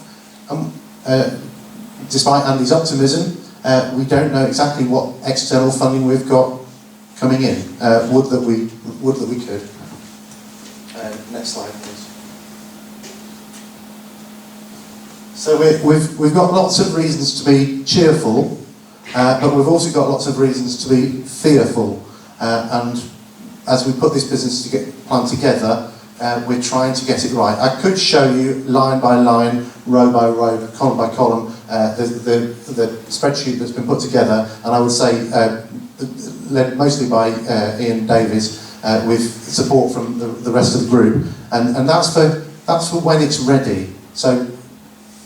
Despite Andy's optimism, we don't know exactly what external funding we've got coming in. Would that we could. Next slide, please. So we've got lots of reasons to be cheerful, but we've also got lots of reasons to be fearful. And as we put this business plan together, we're trying to get it right. I could show you line by line, row by row, column by column, the spreadsheet that's been put together, and I would say led mostly by Ian Davies, with support from the rest of the group, and that's for when it's ready. So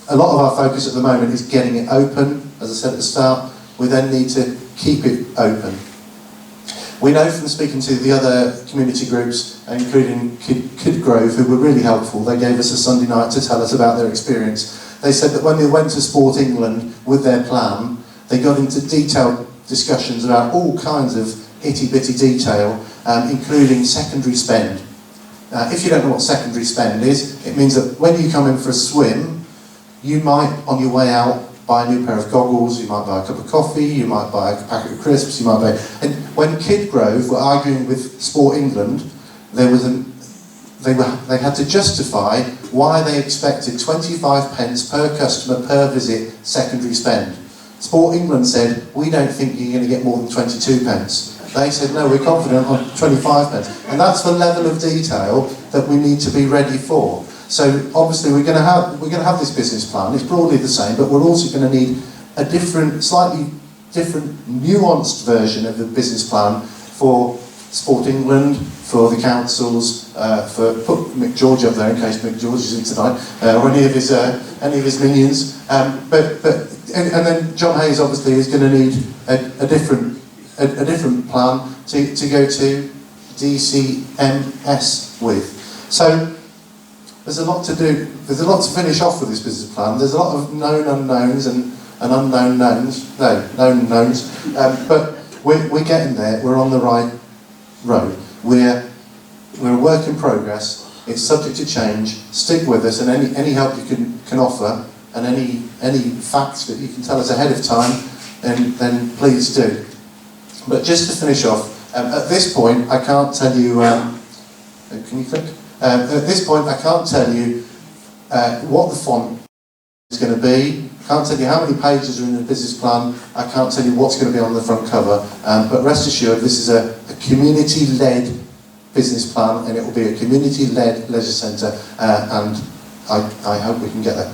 a lot of our focus at the moment is getting it open. As I said at the start, we then need to keep it open. We know from speaking to the other community groups, including Kid Grove, who were really helpful. They gave us a Sunday night to tell us about their experience. They said that when they went to Sport England with their plan, they got into detailed discussions about all kinds of itty-bitty detail, including secondary spend. If you don't know what secondary spend is, it means that when you come in for a swim, you might, on your way out, buy a new pair of goggles, you might buy a cup of coffee, you might buy a packet of crisps, you might buy... And when Kid Grove were arguing with Sport England, they had to justify why they expected 25 pence per customer per visit secondary spend. Sport England said, we don't think you're going to get more than 22 pence. They said, no, we're confident on 25 pence. And that's the level of detail that we need to be ready for. So obviously we're going to have this business plan. It's broadly the same, but we're also going to need a slightly different, nuanced version of the business plan for Sport England, for the councils, put Mick George up there in case Mick George is in tonight, or any of his minions. And then John Hayes obviously is going to need a different plan to go to DCMS with. So there's a lot to do. There's a lot to finish off with this business plan. There's a lot of known unknowns and unknown knowns. No, known knowns. But we're getting there. We're on the right road. We're a work in progress. It's subject to change. Stick with us, and any help you can offer, and any facts that you can tell us ahead of time, then please do. But just to finish off, at this point I can't tell you. Can you click? At this point I can't tell you what the font is going to be. I can't tell you how many pages are in the business plan. I can't tell you what's going to be on the front cover. But rest assured, this is a community-led business plan, and it will be a community-led leisure centre, and I hope we can get there.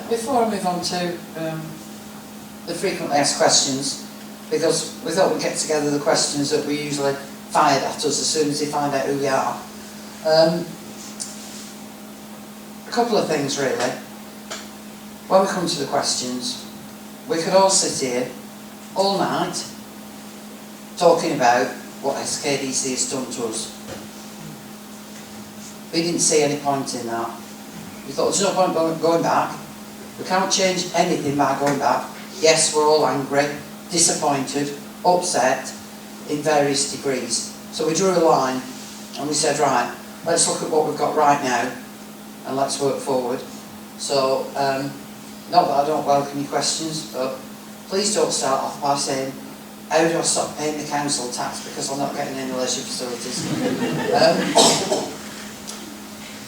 Before I move on to the frequently asked questions, because we thought we'd get together the questions that we usually fired at us as soon as they find out who we are. A couple of things really. When we come to the questions, we could all sit here all night talking about what SKDC has done to us. We didn't see any point in that. We thought there's no point going back. We can't change anything by going back. Yes, we're all angry, disappointed, upset in various degrees. So we drew a line and we said, right, let's look at what we've got right now and let's work forward. So, not that I don't welcome your questions, but please don't start off by saying, how do I stop paying the council tax because I'm not getting any leisure facilities?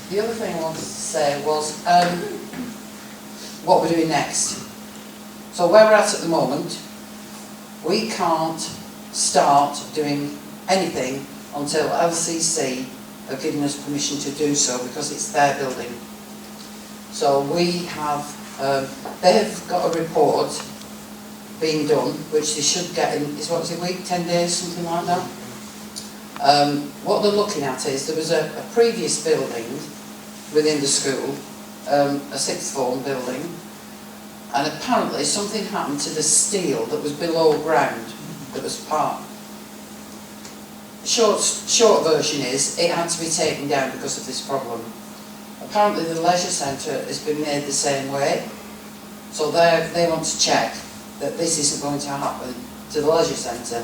The other thing I wanted to say was what we're doing next. So where we're at the moment, we can't start doing anything until LCC have given us permission to do so because it's their building. So we have, they have got a report being done, which they should get in, is what is it, a week, 10 days, something like that. What they're looking at is, there was a previous building within the school, a sixth form building, and apparently something happened to the steel that was below ground, that was part. Short version is, it had to be taken down because of this problem. Apparently the leisure centre has been made the same way, so they want to check that this isn't going to happen to the leisure centre.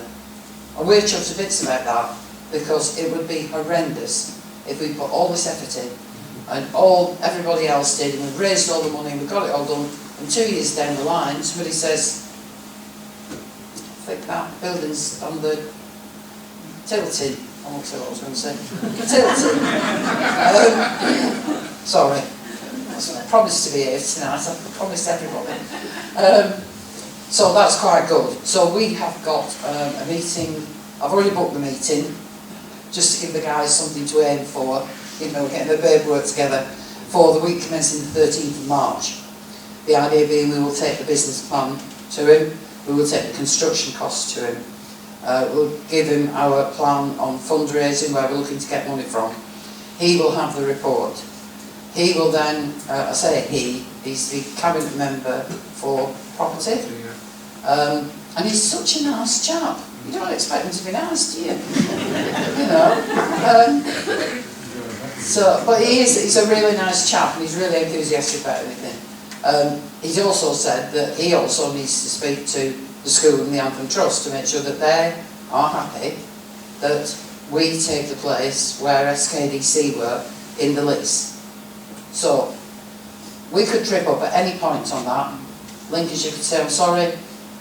And we're chuffed to bits about that, because it would be horrendous if we put all this effort in, and everybody else did, and we raised all the money and we got it all done, and 2 years down the line somebody says, I think that building's on the tilting. I won't say what I was going to say. Tilting. Sorry. I promised to be here tonight. I promised everybody. So that's quite good. So we have got a meeting. I've already booked the meeting, just to give the guys something to aim for. You know, getting the paperwork together for the week commencing the 13th of March. The idea being we will take the business plan to him. We will take the construction costs to him. We'll give him our plan on fundraising, where we're looking to get money from. He will have the report. He will then, I say he's the cabinet member for property. And he's such a nice chap. You don't expect him to be nice, do you? You know. But he's a really nice chap, and he's really enthusiastic about everything. He's also said that he also needs to speak to the school and the Anthem Trust to make sure that they are happy that we take the place where SKDC were in the lease. So we could trip up at any point on that. Lincolnshire could say, I'm sorry,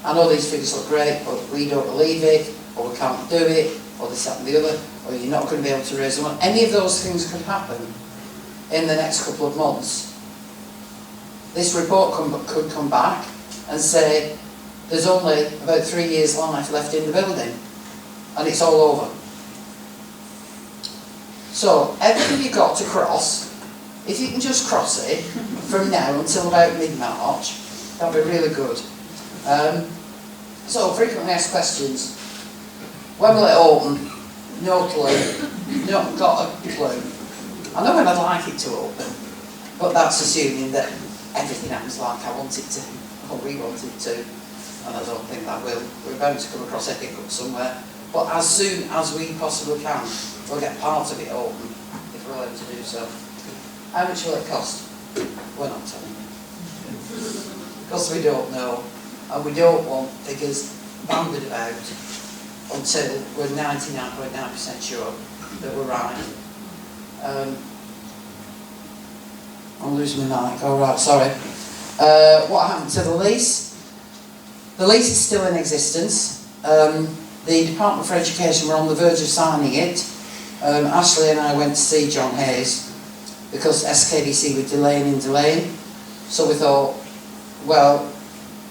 I know these figures look great, but we don't believe it, or we can't do it, or this, that and the other, or you're not going to be able to raise the money. Any of those things could happen in the next couple of months. This report could come back and say there's only about 3 years' life left in the building, and it's all over. So everything you've got to cross, if you can just cross it from now until about mid-March, that'd be really good. So frequently asked questions. When will it open? No clue. Not got a clue. I know when I'd like it to open, but that's assuming that everything happens like I want it to, or we want it to, and I don't think that will. We're bound to come across a hiccup somewhere, but as soon as we possibly can, we'll get part of it open, if we're allowed to do so. How much will it cost? We're not telling you. Because we don't know, and we don't want figures bandied about until we're 99.9% sure that we're right. I'm losing my mic. All right, sorry. What happened to the lease? The lease is still in existence. The Department for Education were on the verge of signing it. Ashley and I went to see John Hayes because SKDC were delaying. So we thought, well,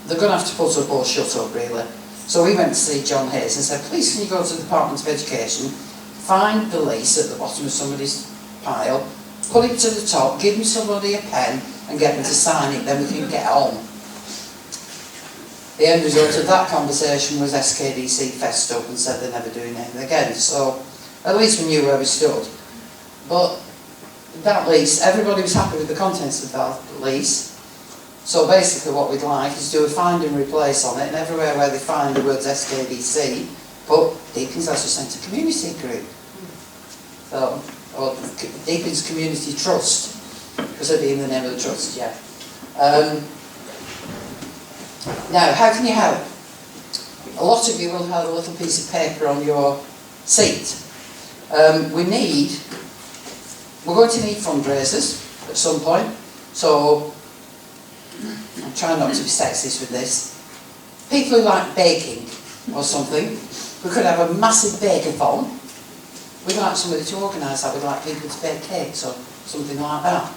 they're going to have to put up or shut up, really. So we went to see John Hayes and said, please can you go to the Department of Education, find the lease at the bottom of somebody's pile, put it to the top, give them somebody a pen and get them to sign it, then we can get on. The end result of that conversation was SKDC fessed up and said they're never doing anything again. So at least we knew where we stood. But that lease, everybody was happy with the contents of that lease. So basically what we'd like is do a find and replace on it, and everywhere where they find the words SKDC, put Deepings Leisure Centre Community Group. So, or Deepings Community Trust, because it'd be in the name of the trust, yeah. Now, how can you help? A lot of you will have a little piece of paper on your seat. We're going to need fundraisers at some point, so I'm trying not to be sexist with this. People who like baking or something, we could have a massive bake-a-thon. We'd like somebody to organise that. We'd like people to bake cakes or something like that.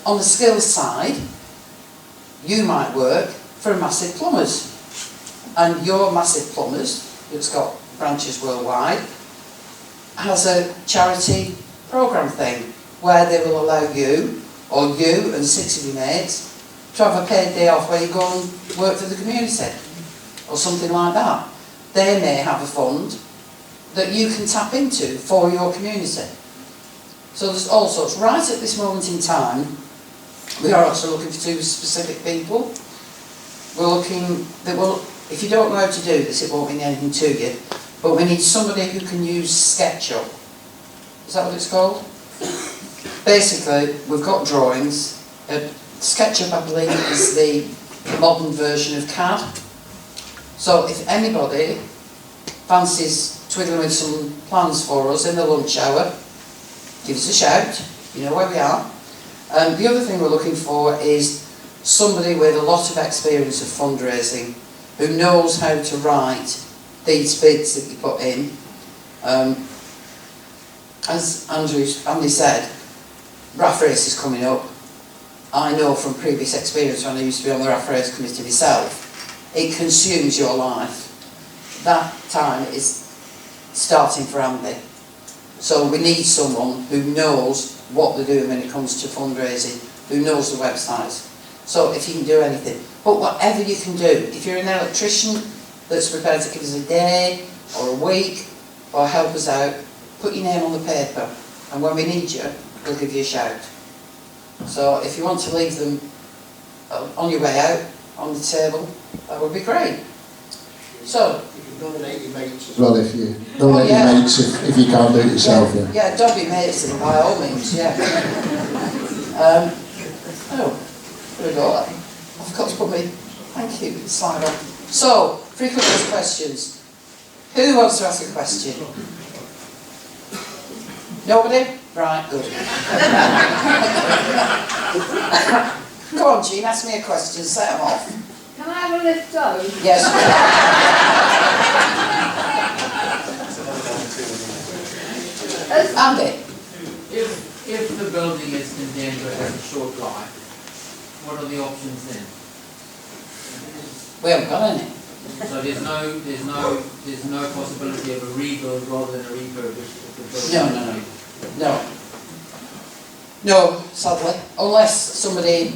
On the skills side, you might work for massive plumbers. And your massive plumbers, who's got branches worldwide, has a charity programme thing where they will allow you, or you and 6 of your mates, to have a paid day off where you go and work for the community, or something like that. They may have a fund that you can tap into for your community. So there's all sorts. Right at this moment in time, we are actually looking for 2 specific people. We're looking, if you don't know how to do this, it won't mean anything to you, but we need somebody who can use SketchUp. Is that what it's called? Basically, we've got drawings. SketchUp, I believe, is the modern version of CAD. So if anybody fancies twiddling with some plans for us in the lunch hour, give us a shout. You know where we are. The other thing we're looking for is somebody with a lot of experience of fundraising, who knows how to write these bids that you put in. As Andy said, RAF race is coming up. I know from previous experience when I used to be on the RAF race committee myself, it consumes your life. That time is starting for Andy. So we need someone who knows what they're doing when it comes to fundraising, who knows the websites. So if you can do anything, but whatever you can do, if you're an electrician that's prepared to give us a day or a week or help us out, put your name on the paper, and when we need you, we'll give you a shout. So if you want to leave them on your way out, on the table, that would be great. So you can nominate your mates as well if you nominate your mates if you can't do it yourself. Yeah, don't be mates in by all means. Yeah. Oh, there we go. I forgot to put me. Thank you. Slide on. So frequent asked questions. Who wants to ask a question? Nobody? Right, good. Come on, Jean, ask me a question, set them off. Can I have a lift home? Yes. Andy? If the building is condemned or has a short life, what are the options then? We haven't got any. So there's no possibility of a rebuild rather than a refurbish of the building? No, sadly. Unless somebody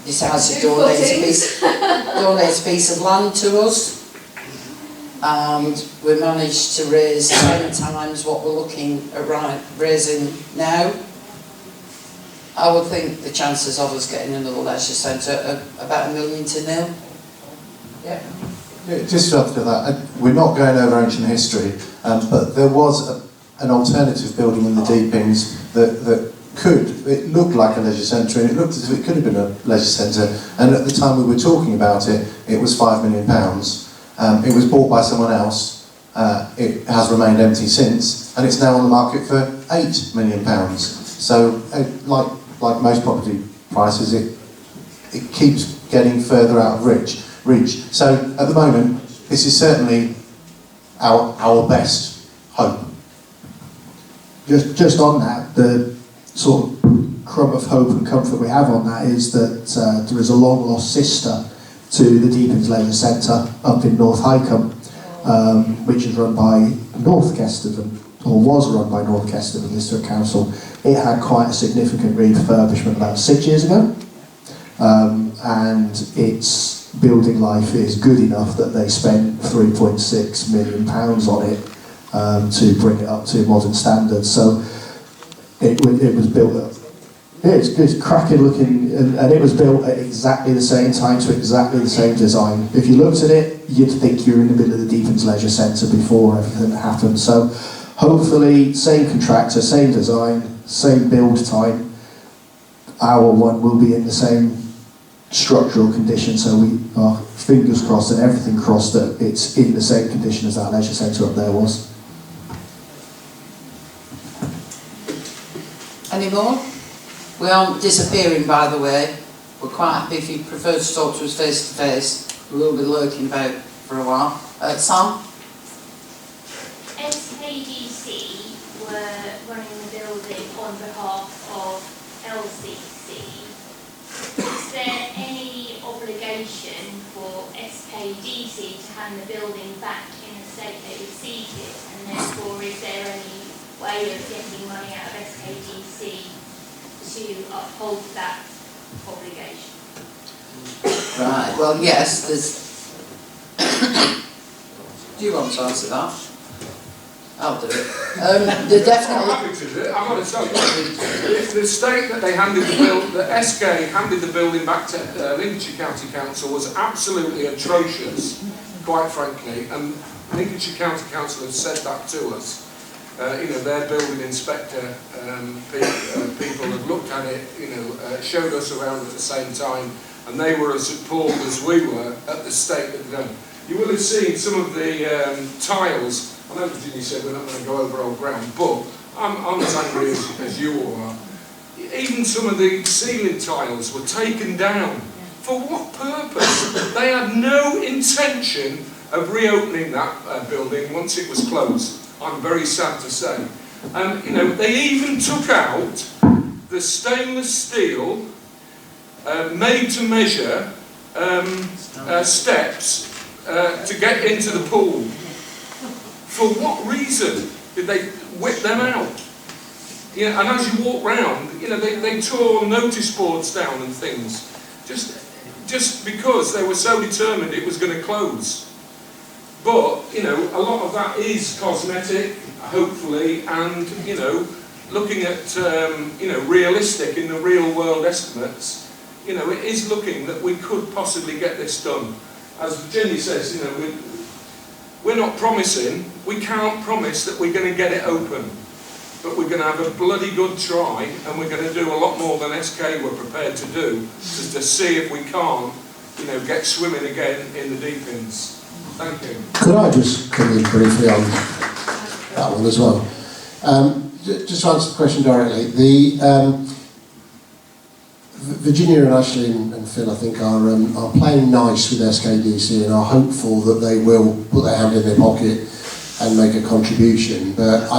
decides to donate a piece of land to us, and we managed to raise 10 times what we're looking at raising now, I would think the chances of us getting another leisure centre are about 1 million to 0. Yeah. Just after that, we're not going over ancient history, but there was an alternative building in the Deepings that it looked like a leisure centre, and it looked as if it could have been a leisure centre, and at the time we were talking about it, it was £5 million. It was bought by someone else, it has remained empty since, and it's now on the market for £8 million. So, like most property prices, it keeps getting further out of reach. So, at the moment, this is certainly our best hope. Just on that, the sort of crumb of hope and comfort we have on that is that there is a long lost sister to the Deepings Leisure Centre up in North Highcombe, which is run by North Kesterton, or was run by North Kesterton District Council. It had quite a significant refurbishment about 6 years ago, and its building life is good enough that they spent £3.6 million on it to bring it up to modern standards. So it was built up. It's cracking looking, and it was built at exactly the same time to exactly the same design. If you looked at it, you'd think you were in the middle of the Deepings Leisure Centre before everything happened. So hopefully, same contractor, same design, same build time. Our one will be in the same structural condition, so we are fingers crossed and everything crossed that it's in the same condition as that leisure centre up there was. Any more? We aren't disappearing, by the way. We're quite happy if you prefer to talk to us face to face. We will be lurking about for a while. Sam? SKDC were running the building on behalf of LCC. Is there any obligation for SKDC to hand the building back in the state they received it and then way of getting money out of SKDC to uphold that obligation? Right, well, yes, there's... Do you want to answer that? I'll do it. They're definitely... I'm happy to do it. I've got to tell you, the state that they handed the bill, that SK handed the building back to Lincolnshire County Council was absolutely atrocious, quite frankly, and Lincolnshire County Council has said that to us. You know, their building inspector people have looked at it, you know, showed us around at the same time, and they were as appalled as we were at the state that they've done. You will have seen some of the tiles. I know Virginia said we're not going to go over old ground, but I'm as angry as you all are. Even some of the ceiling tiles were taken down. For what purpose? They had no intention of reopening that building once it was closed. I'm very sad to say. You know, they even took out the stainless steel made to measure steps to get into the pool. For what reason did they whip them out? You know, and as you walk round, you know, they tore notice boards down and things, just because they were so determined it was going to close. But, you know, a lot of that is cosmetic, hopefully, and, you know, looking at, you know, realistic in the real world estimates, you know, it is looking that we could possibly get this done. As Virginia says, you know, we're not promising, we can't promise that we're going to get it open. But we're going to have a bloody good try, and we're going to do a lot more than SK were prepared to do, to see if we can't, you know, get swimming again in the Deepings. Thank you. Could I just come in briefly on that one as well? Just to answer the question directly, Virginia and Ashley and Phil, I think, are playing nice with SKDC and are hopeful that they will put their hand in their pocket and make a contribution. But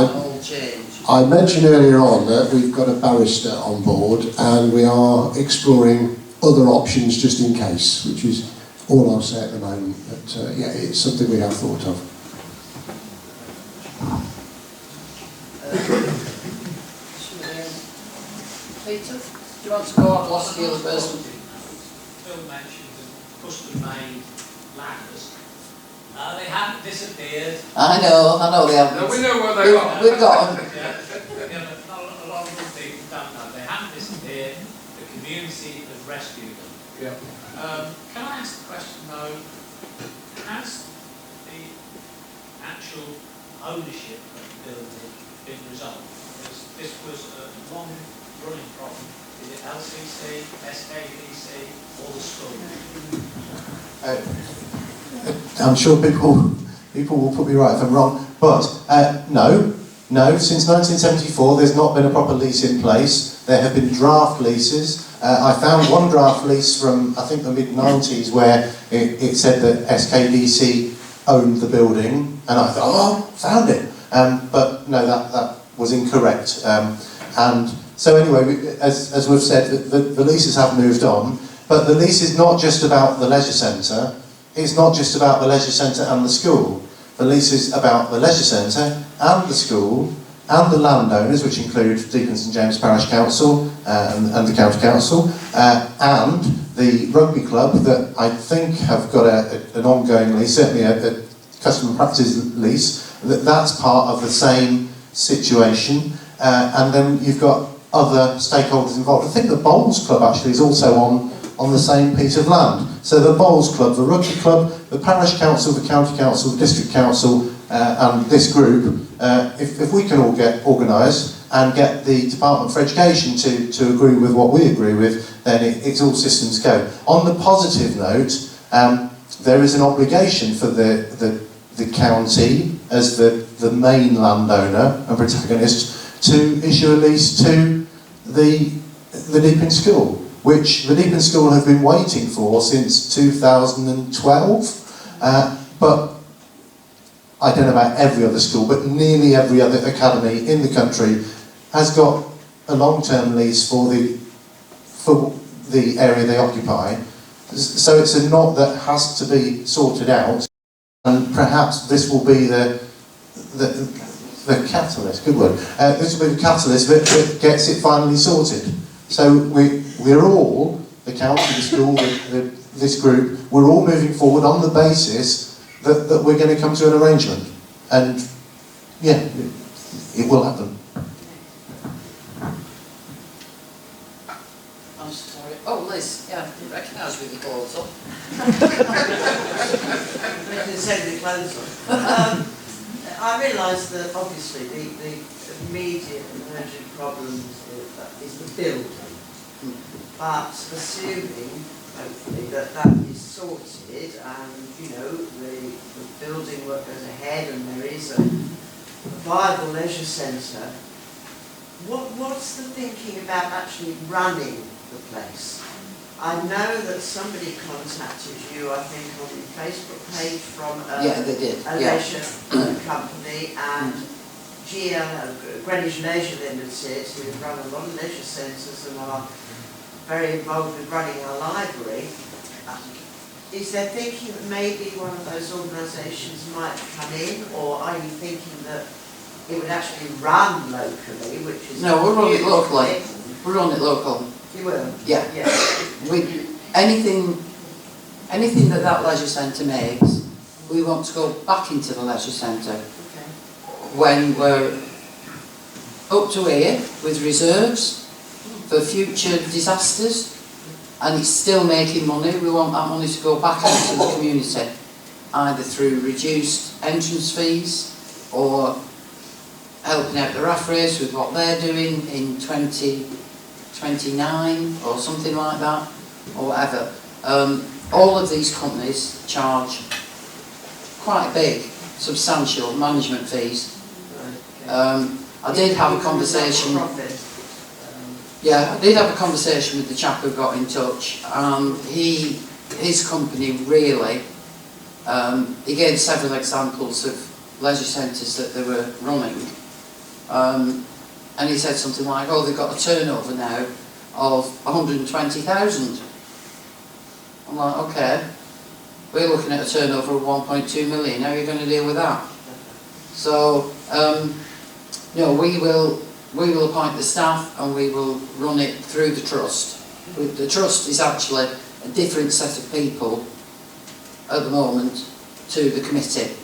I mentioned earlier on that we've got a barrister on board and we are exploring other options just in case, which is all I'll say at the moment. But yeah, it's something we have thought of. Peter, do you want to go on? Lost the other person. Phil mentioned the custom-made ladders. They haven't disappeared. I know they haven't. No, we know where they are. We've got them. Yeah, but a lot of people don't know. They haven't disappeared. The community has rescued them. Yeah. Can I ask the question though, has the actual ownership of the building been resolved? This was a long running problem. Is it LCC, SKDC or the school? I'm sure people will put me right if I'm wrong, but no, since 1974 there's not been a proper lease in place. There have been draft leases. I found one draft lease from, I think, the mid-90s where it said that SKDC owned the building, and I thought, oh, found it. But no, that was incorrect. And so anyway, as we've said, the leases have moved on, but the lease is not just about the leisure centre. It's not just about the leisure centre and the school. The lease is about the leisure centre and the school and the landowners, which include Deepings and James Parish Council and the County Council, and the rugby club that I think have got an ongoing lease, certainly a custom and practice lease. That's part of the same situation. And then you've got other stakeholders involved. I think the Bowls Club actually is also on the same piece of land. So the Bowls Club, the Rugby Club, the Parish Council, the County Council, the District Council, and this group, if we can all get organised and get the Department for Education to agree with what we agree with, then it's all systems go. On the positive note, there is an obligation for the county, as the main landowner and protagonist, to issue a lease to the Deepings School, which the Deepings School have been waiting for since 2012. But I don't know about every other school, but nearly every other academy in the country has got a long-term lease for the area they occupy. So it's a knot that has to be sorted out, and perhaps this will be the catalyst, good word. This will be the catalyst that gets it finally sorted. So we're all, the council, the school, this group, we're all moving forward on the basis that we're going to come to an arrangement. And yeah, it will happen. I'm sorry. Oh, Liz, yeah, I didn't recognise you with your clothes on. Making the same clothes on. I realise that obviously the immediate and urgent problem is the building. But assuming, hopefully, that is sorted and, you know, the building work goes ahead and there is a viable leisure centre, what's the thinking about actually running the place? I know that somebody contacted you, I think, on your Facebook page from they did. a leisure company, and Greenwich Leisure Limited, who run a lot of leisure centres and are very involved with running our library. Is there thinking that maybe one of those organisations might come in, or are you thinking that it would actually run locally, which is... No, we'll run it locally. We'll run it local. You will? Yeah. Anything that leisure centre makes, we want to go back into the leisure centre. Okay. When we're up to here with reserves for future disasters, and it's still making money, we want that money to go back into the community, either through reduced entrance fees or helping out the RAF race with what they're doing in 2029 or something like that, or whatever. All of these companies charge quite big, substantial management fees. I did have a conversation. Yeah, I did have a conversation with the chap who got in touch. His company really, he gave several examples of leisure centres that they were running, and he said something like, "Oh, they've got a turnover now of 120,000." I'm like, okay, we're looking at a turnover of 1.2 million. How are you going to deal with that? So, no, we will appoint the staff and we will run it through the trust. The trust is actually a different set of people at the moment to the committee,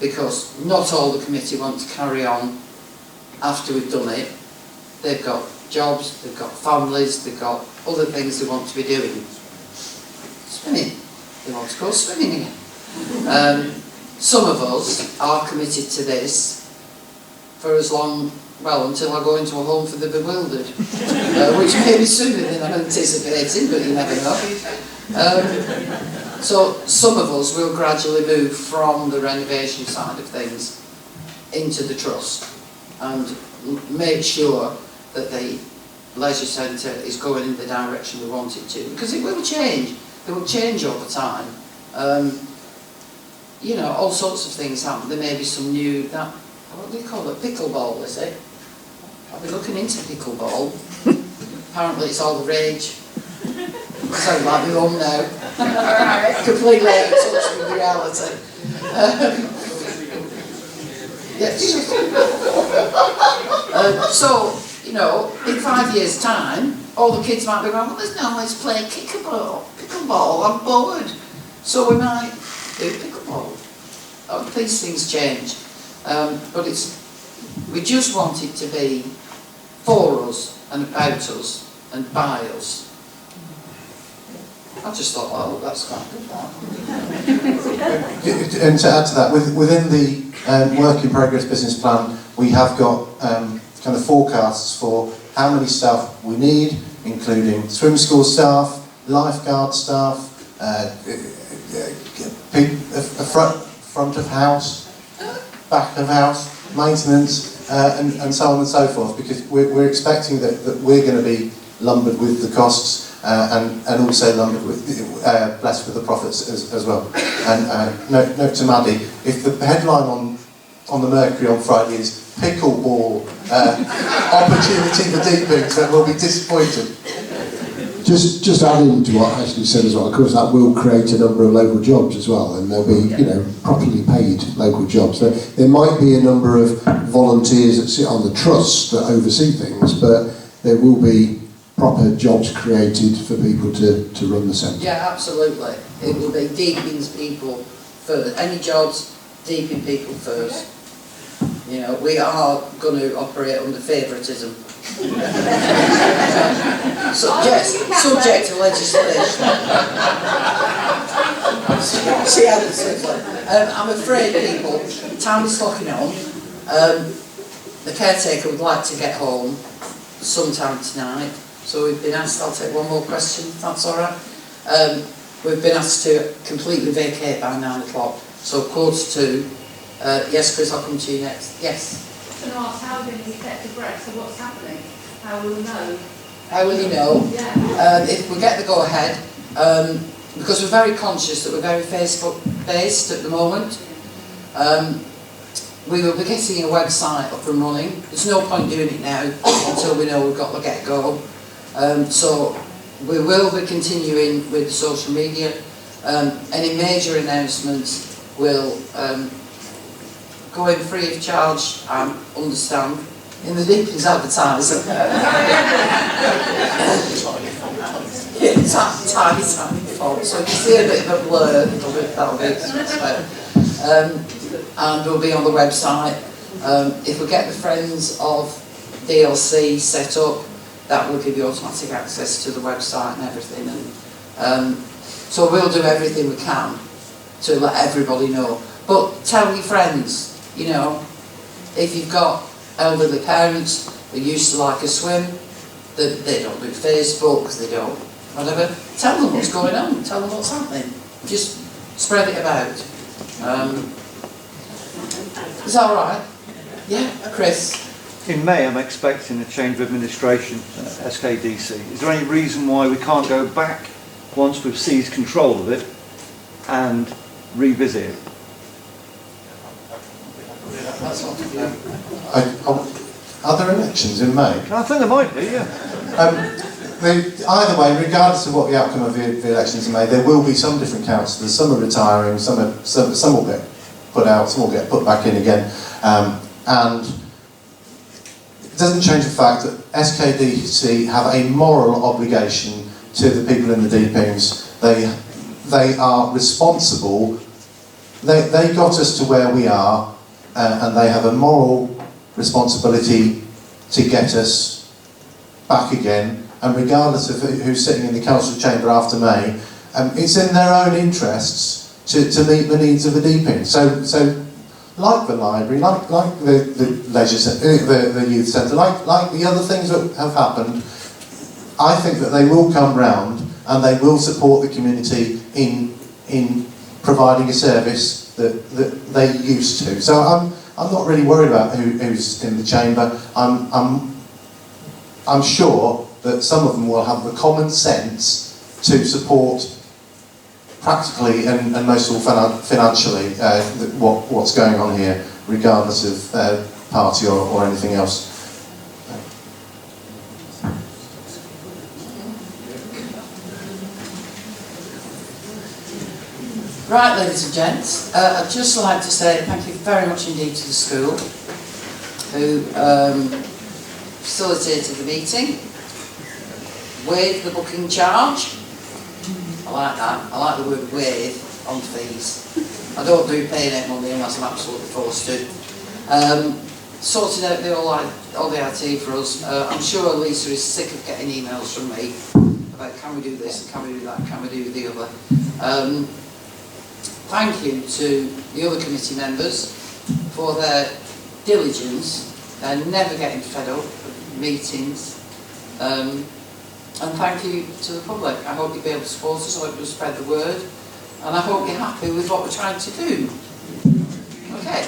because not all the committee want to carry on after we've done it. They've got jobs, they've got families, they've got other things they want to be doing. Swimming, they want to go swimming again. Some of us are committed to this for as long, well, until I go into a home for the bewildered, which may be sooner than I'm anticipating, but you never know. So some of us will gradually move from the renovation side of things into the trust and make sure that the leisure centre is going in the direction we want it to, because it will change. It will change over time. You know, all sorts of things happen. There may be some new, what do you call it, pickleball, is it? I've been looking into pickleball. Apparently it's all the rage. Sound like my mum now. Completely out of touch with reality. So, you know, in 5 years' time, all the kids might be going, well, let's play pickleball, I'm bored. So we might do pickleball. These things change. But we just want it to be for us and about us and by us. I just thought, oh, that's quite good, that. And to add to that, within the work in progress business plan, we have got kind of forecasts for how many staff we need, including swim school staff, lifeguard staff, front of house, back of house, maintenance, and so on and so forth, because we're expecting that we're going to be lumbered with the costs and also lumbered with, blessed with the profits as well. And note to Maddie, if the headline on the Mercury on Friday is pickleball opportunity for Deepings, then we'll be disappointed. Just adding to what Ashley said as well, of course that will create a number of local jobs as well, and there'll be, you know, properly paid local jobs. There might be a number of volunteers that sit on the trust that oversee things, but there will be proper jobs created for people to run the centre. Yeah, absolutely. It will be Deepings people first. Any jobs, Deeping people first. You know, we are going to operate under favouritism. Subject to legislation. See how this is. I'm afraid, people, time is locking on. The caretaker would like to get home sometime tonight, so we've been asked, I'll take one more question, if that's all right. We've been asked to completely vacate by 9 o'clock, so 1:45. Yes, Chris, I'll come to you next. Yes? So now, how are we going to get the breath? So what's happening? How will we know? How will you know? Yeah. If we get the go-ahead, because we're very conscious that we're very Facebook-based at the moment, we will be getting a website up and running. There's no point doing it now until we know we've got the get-go. So we will be continuing with social media. Any major announcements will go in free of charge, I understand, in the Deepings advertising. Tiny font. So if you see a bit of a blur, that'll be and we'll be on the website. If we get the Friends of DLC set up, that will give you automatic access to the website and everything. And so we'll do everything we can to let everybody know. But tell your friends, you know, if you've got elderly parents that used to like a swim, they don't do Facebook, they don't, whatever, tell them what's going on, tell them what's happening. Just spread it about. Is that alright? Yeah, Chris? In May, I'm expecting a change of administration at SKDC. Is there any reason why we can't go back once we've seized control of it and revisit it? Are there elections in May? I think there might be, yeah. Either way, regardless of what the outcome of the elections in May, there will be some different councillors. Some are retiring, some will get put out, some will get put back in again. And it doesn't change the fact that SKDC have a moral obligation to the people in the Deepings. They are responsible. They got us to where we are, and they have a moral responsibility to get us back again. And regardless of who's sitting in the council chamber after May, it's in their own interests to meet the needs of the Deepings. So like the library, like the leisure centre, the youth centre, like the other things that have happened, I think that they will come round and they will support the community in providing a service that they used to. So I'm not really worried about who's in the chamber. I'm sure that some of them will have the common sense to support practically and most of all financially what's going on here, regardless of party or anything else. Right, ladies and gents, I'd just like to say thank you very much indeed to the school who facilitated the meeting, waived the booking charge. I like that. I like the word waive on fees. I don't do paying out money unless I'm absolutely forced to. Sorted out all the IT for us. I'm sure Lisa is sick of getting emails from me about can we do this, can we do that, can we do the other. Thank you to the other committee members for their diligence. They're never getting fed up with meetings. And thank you to the public. I hope you'll be able to support us, I hope you'll spread the word, and I hope you're happy with what we're trying to do. Okay.